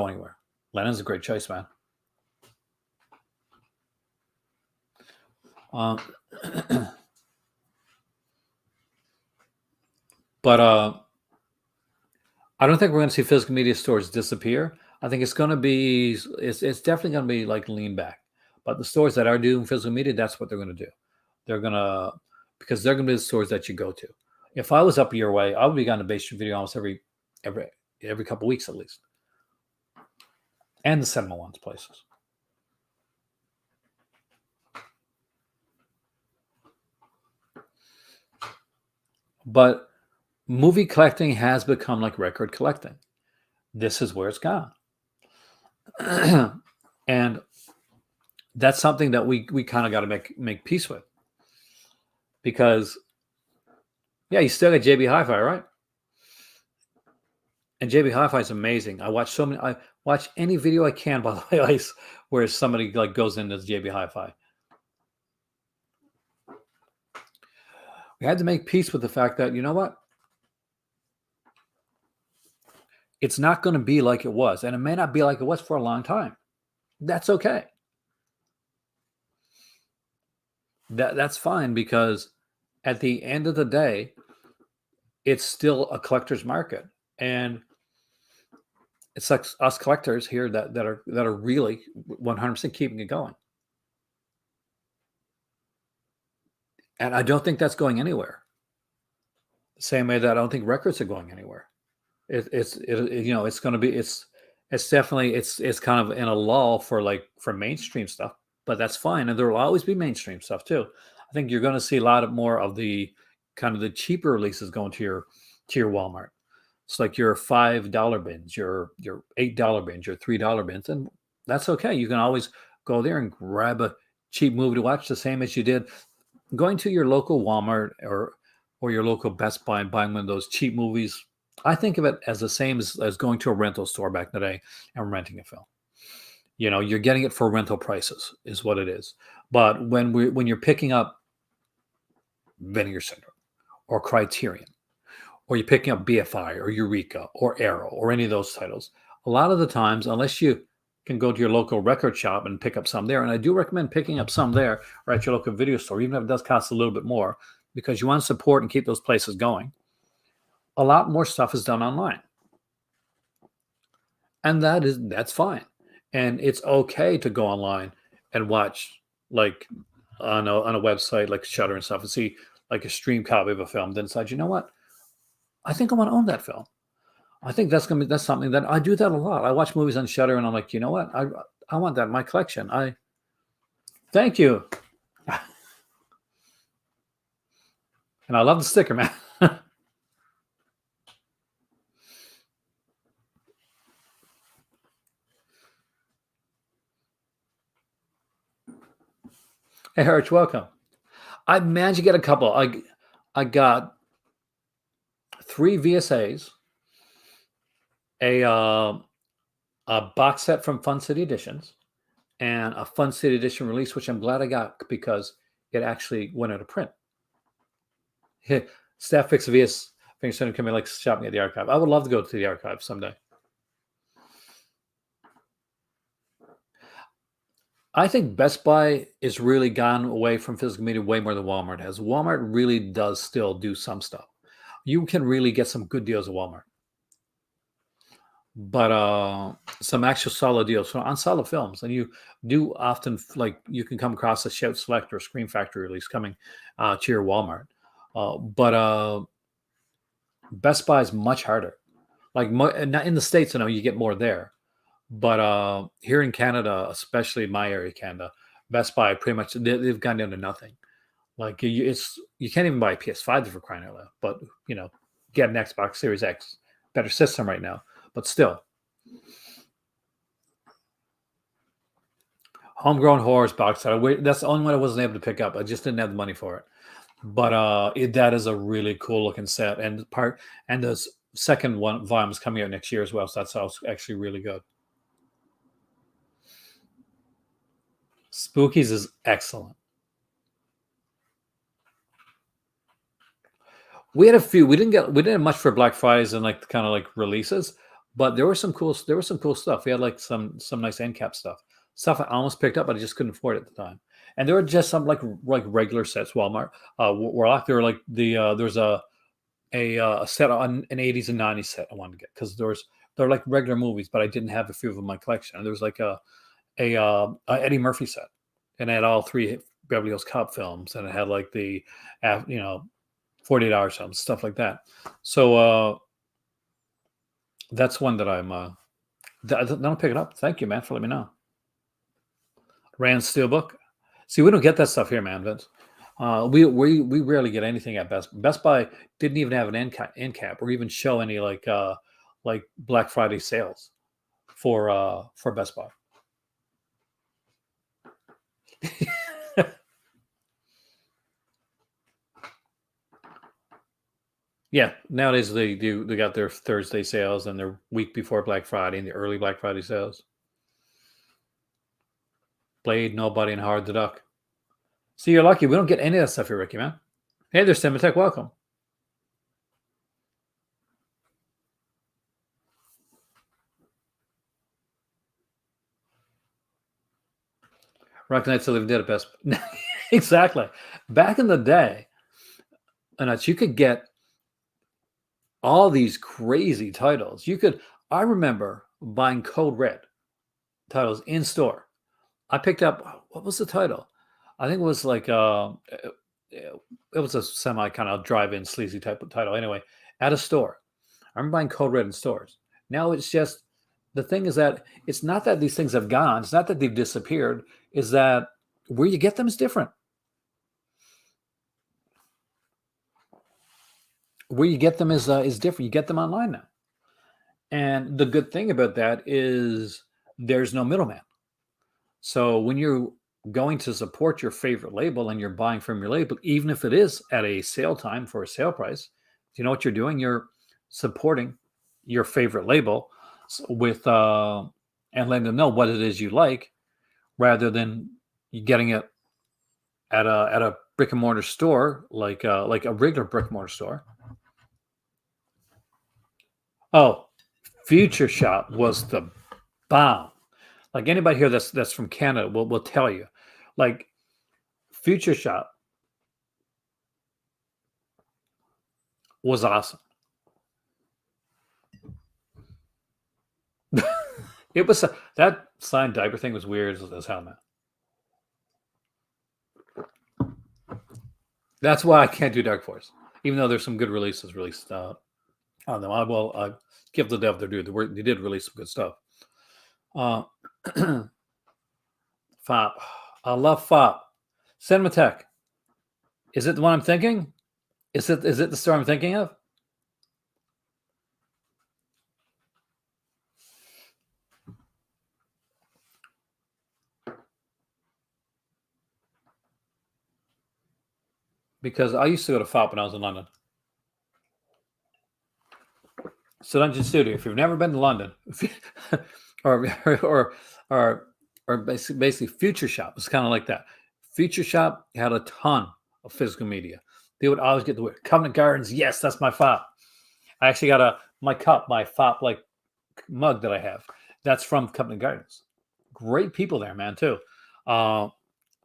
anywhere. Lennon's a great choice, man. Um, but I don't think we're going to see physical media stores disappear. I think it's going to be it's definitely going to be like lean back. But the stores that are doing physical media, that's what they're going to do. They're going to because they're going to be the stores that you go to. If I was up your way, I would be going to Bay Street Video almost every couple weeks at least, and the Cinema Ones places. But movie collecting has become like record collecting. This is where it's gone. And that's something that we kind of got to make peace with, because yeah, you still got JB Hi-Fi, right? And JB Hi-Fi is amazing. I watch any video I can, by the way, Ice, where somebody like goes into JB Hi-Fi. We had to make peace with the fact that, you know what? It's not going to be like it was, and it may not be like it was for a long time. That's okay. That's fine, because at the end of the day, it's still a collector's market, and it's like us collectors here that are really 100% keeping it going. And I don't think that's going anywhere. The same way that I don't think records are going anywhere. It's going to be It's definitely it's kind of in a lull for for mainstream stuff, but that's fine, and there will always be mainstream stuff too. I think you're going to see a lot of more of the kind of the cheaper releases going to your Walmart. It's like your $5 bins, your $8 bins, your $3 bins, and that's okay. You can always go there and grab a cheap movie to watch, the same as you did going to your local Walmart or your local Best Buy and buying one of those cheap movies. I think of it as the same as going to a rental store back in the day and renting a film. You know, you're getting it for rental prices, is what it is. But when you're picking up Vinegar Syndrome or Criterion, or you're picking up BFI or Eureka or Arrow or any of those titles, a lot of the times, unless you can go to your local record shop and pick up some there, and I do recommend picking up some there or at your local video store, even if it does cost a little bit more, because you want to support and keep those places going. A lot more stuff is done online, and that's fine, and it's okay to go online and watch like on a website like Shutter and stuff and see like a stream copy of a film. Then decide, you know what, I think I want to own that film. I think that's something that I do that a lot. I watch movies on Shutter, and I'm like, you know what? I want that in my collection. I thank you, and I love the sticker, man. Hey, Hirsch, welcome. I managed to get a couple. I got 3 VSAs, a a box set from Fun City Editions, and a Fun City Edition release, which I'm glad I got because it actually went out of print. Staff Fix VS Fingerstone coming like shopping at the archive. I would love to go to the archive someday. I think Best Buy is really gone away from physical media way more than Walmart has. Walmart really does still do some stuff. You can really get some good deals at Walmart, but some actual solid deals on solid films. And you do often like you can come across a Shout Select or Scream Factory release coming to your Walmart, but Best Buy is much harder. Like not in the States, I know you get more there, but here in Canada, especially my area, Canada, Best Buy pretty much they've gone down to nothing. Like you can't even buy a PS5 for crying out loud. But you know, get an Xbox Series X, better system right now. But still, Homegrown Horrors box set. That's the only one I wasn't able to pick up. I just didn't have the money for it. But that is a really cool looking set, and the second one volume is coming out next year as well. So that's also actually really good. Spookies is excellent. We had a few. We didn't have much for Black Fridays and like kind of like releases, but there was some cool stuff. We had like some nice end cap stuff I almost picked up, but I just couldn't afford it at the time. And there were just some like regular sets. Walmart, Warlock. There were like there's a set on an 80s and 90s set I wanted to get because they're like regular movies, but I didn't have a few of them in my collection. And there was like a Eddie Murphy set, and it had all three Beverly Hills Cop films, and it had like the 48 hours films, stuff like that. So that's one that don't pick it up. Thank you, man, for letting me know. Rand Steelbook. See, we don't get that stuff here, man, Vince. We rarely get anything at Best Buy. Didn't even have an end cap or even show any like Black Friday sales for Best Buy. Yeah, nowadays they got their Thursday sales and their week before Black Friday and the early Black Friday sales. Blade, Nobody, and Hard to Duck. See, you're lucky. We don't get any of that stuff here, Ricky, man. Hey there, Cinematech. Welcome. Rock Knights of the Living Dead at Best. Exactly. Back in the day, and you could get all these crazy titles. I remember buying Code Red titles in store. I picked up, what was the title? I think it was like it was a semi kind of drive-in sleazy type of title. Anyway, at a store, I remember buying Code Red in stores. Now it's just the thing is that it's not that these things have gone. It's not that they've disappeared. Is that where you get them is different. Where you get them is different. You get them online now, and the good thing about that is there's no middleman. So when you're going to support your favorite label and you're buying from your label, even if it is at a sale time for a sale price, you know what you're doing? You're supporting your favorite label with and letting them know what it is you like, rather than you getting it at a brick and mortar store like a regular brick and mortar store. Oh, Future Shop was the bomb. Like anybody here that's from Canada will tell you, like Future Shop was awesome. It was that signed diaper thing was weird as hell, man. That's why I can't do Dark Force, even though there's some good releases released on them. I give the dev their due. They did release some good stuff. Uh, FOP. I love FOP. Cinematech. Is it the one I'm thinking? Is it the store I'm thinking of? Because I used to go to FOP when I was in London. So Dungeon Studio. If you've never been to London, or or or basically Future Shop, it's kind of like that. Future Shop had a ton of physical media. They would always get the word Covenant Gardens. Yes, that's my FOP. I actually got my cup, my FOP like mug that I have. That's from Covenant Gardens. Great people there, man, too. Uh,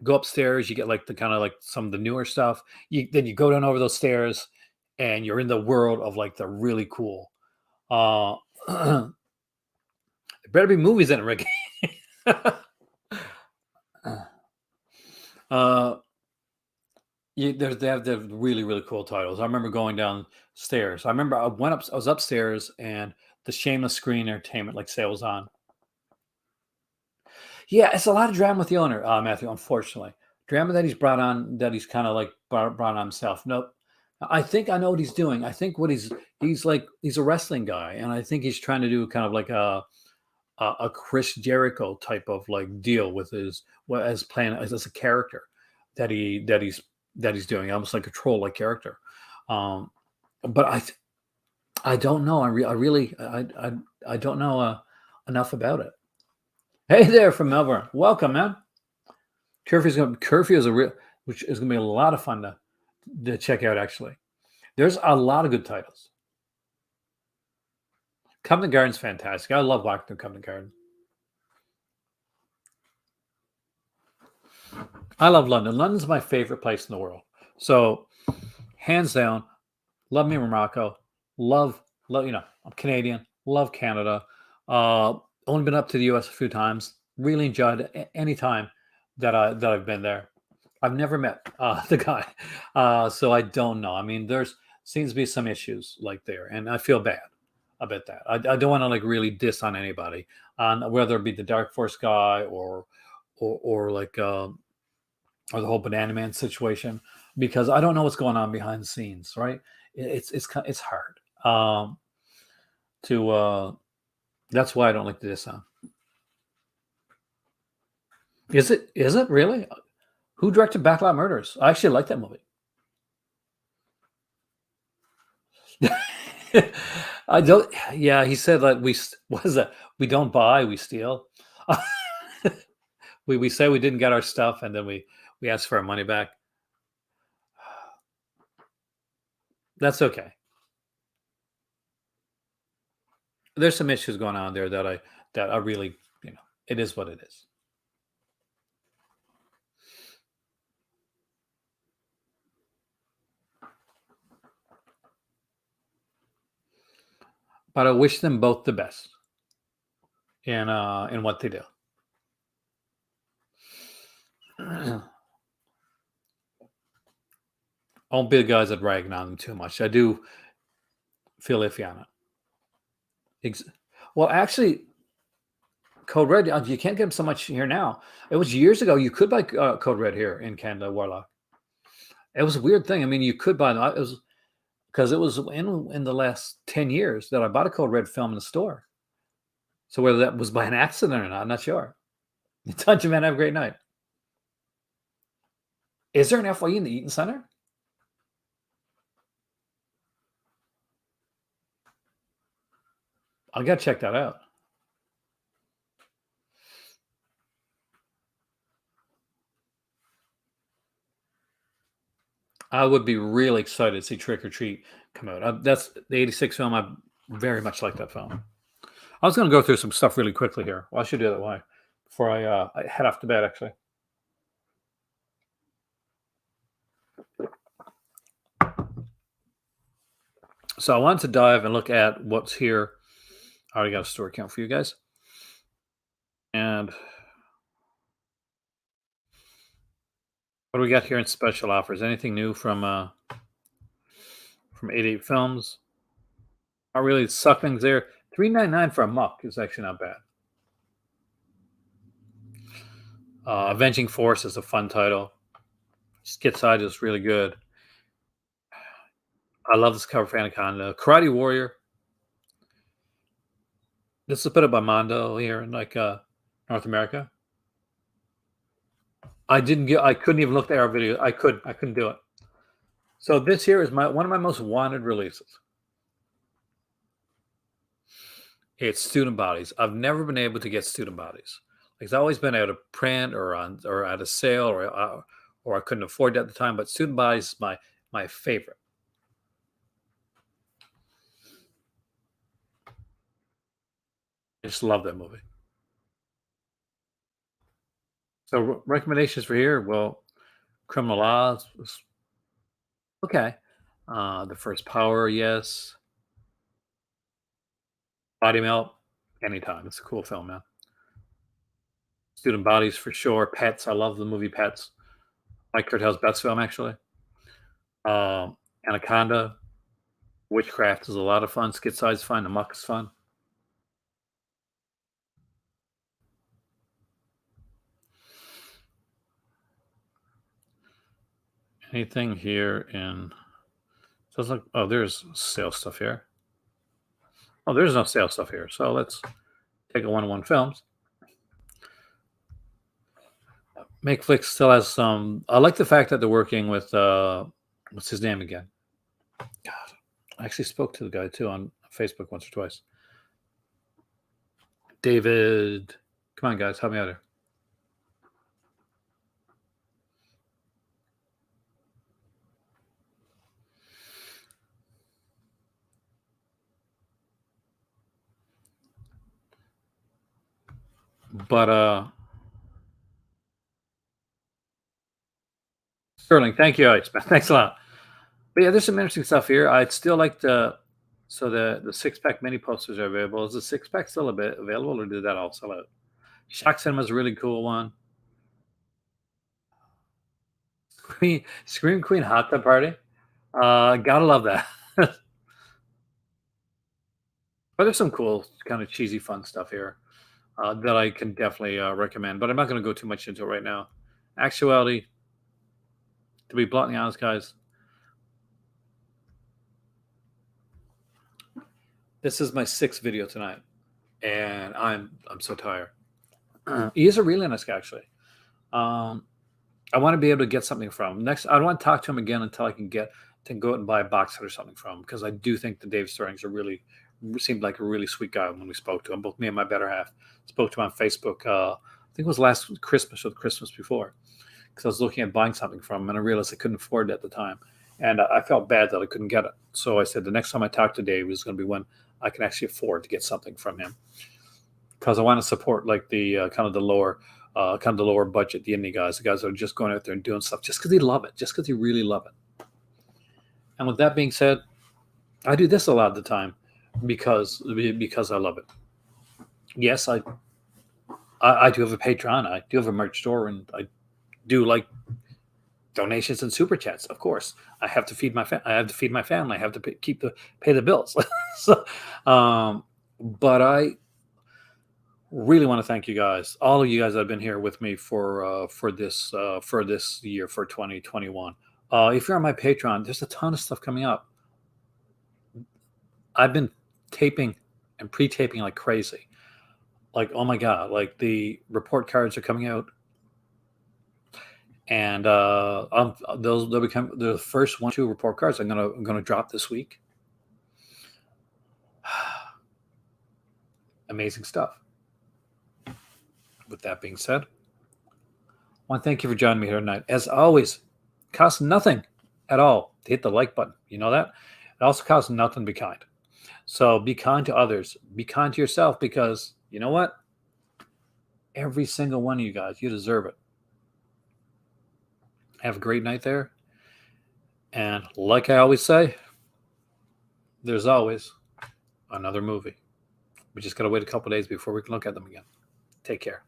go upstairs, you get like the kind of like some of the newer stuff. Then you go down over those stairs, and you're in the world of like the really cool. There better be movies in it, Ricky. uh, they have the really really cool titles. I remember going downstairs. I remember I went up. I was upstairs, and the Shameless Screen Entertainment like sale was on. Yeah, it's a lot of drama with the owner, Matthew. Unfortunately, drama that he's brought on, that he's kind of like brought on himself. Nope. I think I know what he's doing. I think what he's like he's a wrestling guy, and I think he's trying to do kind of like a Chris Jericho type of like deal with his as playing as a character that he's doing, almost like a troll like character. Um, but I don't know. I really I don't know enough about it. Hey there from Melbourne, welcome, man. Curfew is a real, which is gonna be a lot of fun to check out. Actually, there's a lot of good titles. Covenant Garden's fantastic. I love walking through Covenant Garden. I love London. London's my favorite place in the world. So, hands down, love me in Morocco. Love. I'm Canadian. Love Canada. Only been up to the U.S. a few times. Really enjoyed any time that I've been there. I've never met the guy, so I don't know. I mean, there's seems to be some issues like there, and I feel bad about that. I don't want to like really diss on anybody, on whether it be the Dark Force guy or like or the whole Banana Man situation, because I don't know what's going on behind the scenes. Right? It's hard to. That's why I don't like to diss on. Is it? Is it really? Who directed Backlot Murders? I actually like that movie. I don't. Yeah, he said that what is that? We don't buy, we steal. We say we didn't get our stuff, and then we ask for our money back. That's okay. There's some issues going on there that I really it is what it is. But I wish them both the best in what they do. I won't be the guys that ragging on them too much. I do feel iffy on it. Well, actually, Code Red, you can't get them so much here now. It was years ago. You could buy Code Red here in Canada, Warlock. It was a weird thing. I mean, you could buy them. It was because it was in the last 10 years that I bought a Code Red film in the store. So whether that was by an accident or not, I'm not sure. Touch man, have a great night. Is there an FYE in the Eaton Center? I gotta check that out. I would be really excited to see Trick or Treat come out. That's the '86 film. I very much like that film. I was going to go through some stuff really quickly here. Well, I should do that way before I head off to bed. Actually, so I wanted to dive and look at what's here. I already got a store account for you guys, and what do we got here in special offers? Anything new from 88 Films? Not really suck things there. 3.99 for a muck is actually not bad. Avenging Force is a fun title. Skit Side is really good. I love this cover for Anaconda. Karate Warrior. This is put up by Mondo here in North America. I couldn't even look at our video. I couldn't do it. So this here is one of my most wanted releases. It's Student Bodies. I've never been able to get Student Bodies. It's always been out of print or at a sale or I couldn't afford it at the time. But Student Bodies is my favorite. I just love that movie. So recommendations for here. Well, Criminal Laws was okay. The First Power, yes. Body Melt, anytime. It's a cool film, man. Student Bodies for sure. Pets, I love the movie Pets. Mike Kurtel's best film, actually. Anaconda, Witchcraft is a lot of fun. Skit Side's fun. The Muck is fun. Anything here in? Doesn't look. Oh, there's sales stuff here. Oh, there's no sales stuff here. So let's take a 101 Films. Makeflix still has some. I like the fact that they're working with what's his name again? God, I actually spoke to the guy too on Facebook once or twice. David, come on, guys, help me out here. But Sterling, thank you, Alex. Thanks a lot. But yeah, there's some interesting stuff here. I'd still like to. So the 6 pack mini posters are available. Is the 6 pack still a bit available, or did that all sell out? Shock Cinema is a really cool one. Scream Queen Hot Tub Party. Gotta love that. But there's some cool, kind of cheesy, fun stuff here that I can definitely recommend. But I'm not going to go too much into it right now. Actuality, to be bluntly honest, guys, this is my 6th video tonight, and I'm so tired. He is a really nice guy, actually. I want to be able to get something from him. Next. I don't want to talk to him again until I can go out and buy a box set or something from him, because I do think that Dave Sterling's seemed like a really sweet guy when we spoke to him. Both me and my better half spoke to him on Facebook. I think it was last Christmas or the Christmas before, because I was looking at buying something from him and I realized I couldn't afford it at the time, and I felt bad that I couldn't get it. So I said the next time I talk to Dave is going to be when I can actually afford to get something from him, because I want to support like the kind of the lower budget, the indie guys, the guys that are just going out there and doing stuff just because they love it, just because they really love it. And with that being said, I do this a lot of the time because I love it. Yes, I do have a Patreon, I do have a merch store, and I do like donations and super chats. Of course, I have to feed my I have to feed my family. I have to pay the bills. So, but I Really want to thank you guys, all of you guys that have been here with me for this year, for 2021. If you're on my Patreon, there's a ton of stuff coming up. I've been taping and pre-taping like crazy. Like, oh my god, like the report cards are coming out, and they'll become the first 1-2 report cards I'm gonna drop this week. Amazing stuff. With that being said, I want to thank you for joining me here tonight. As always, it costs nothing at all to hit the like button. You know that? It also costs nothing to be kind. So be kind to others. Be kind to yourself, because you know what? Every single one of you guys, you deserve it. Have a great night there. And like I always say, there's always another movie. We just got to wait a couple days before we can look at them again. Take care.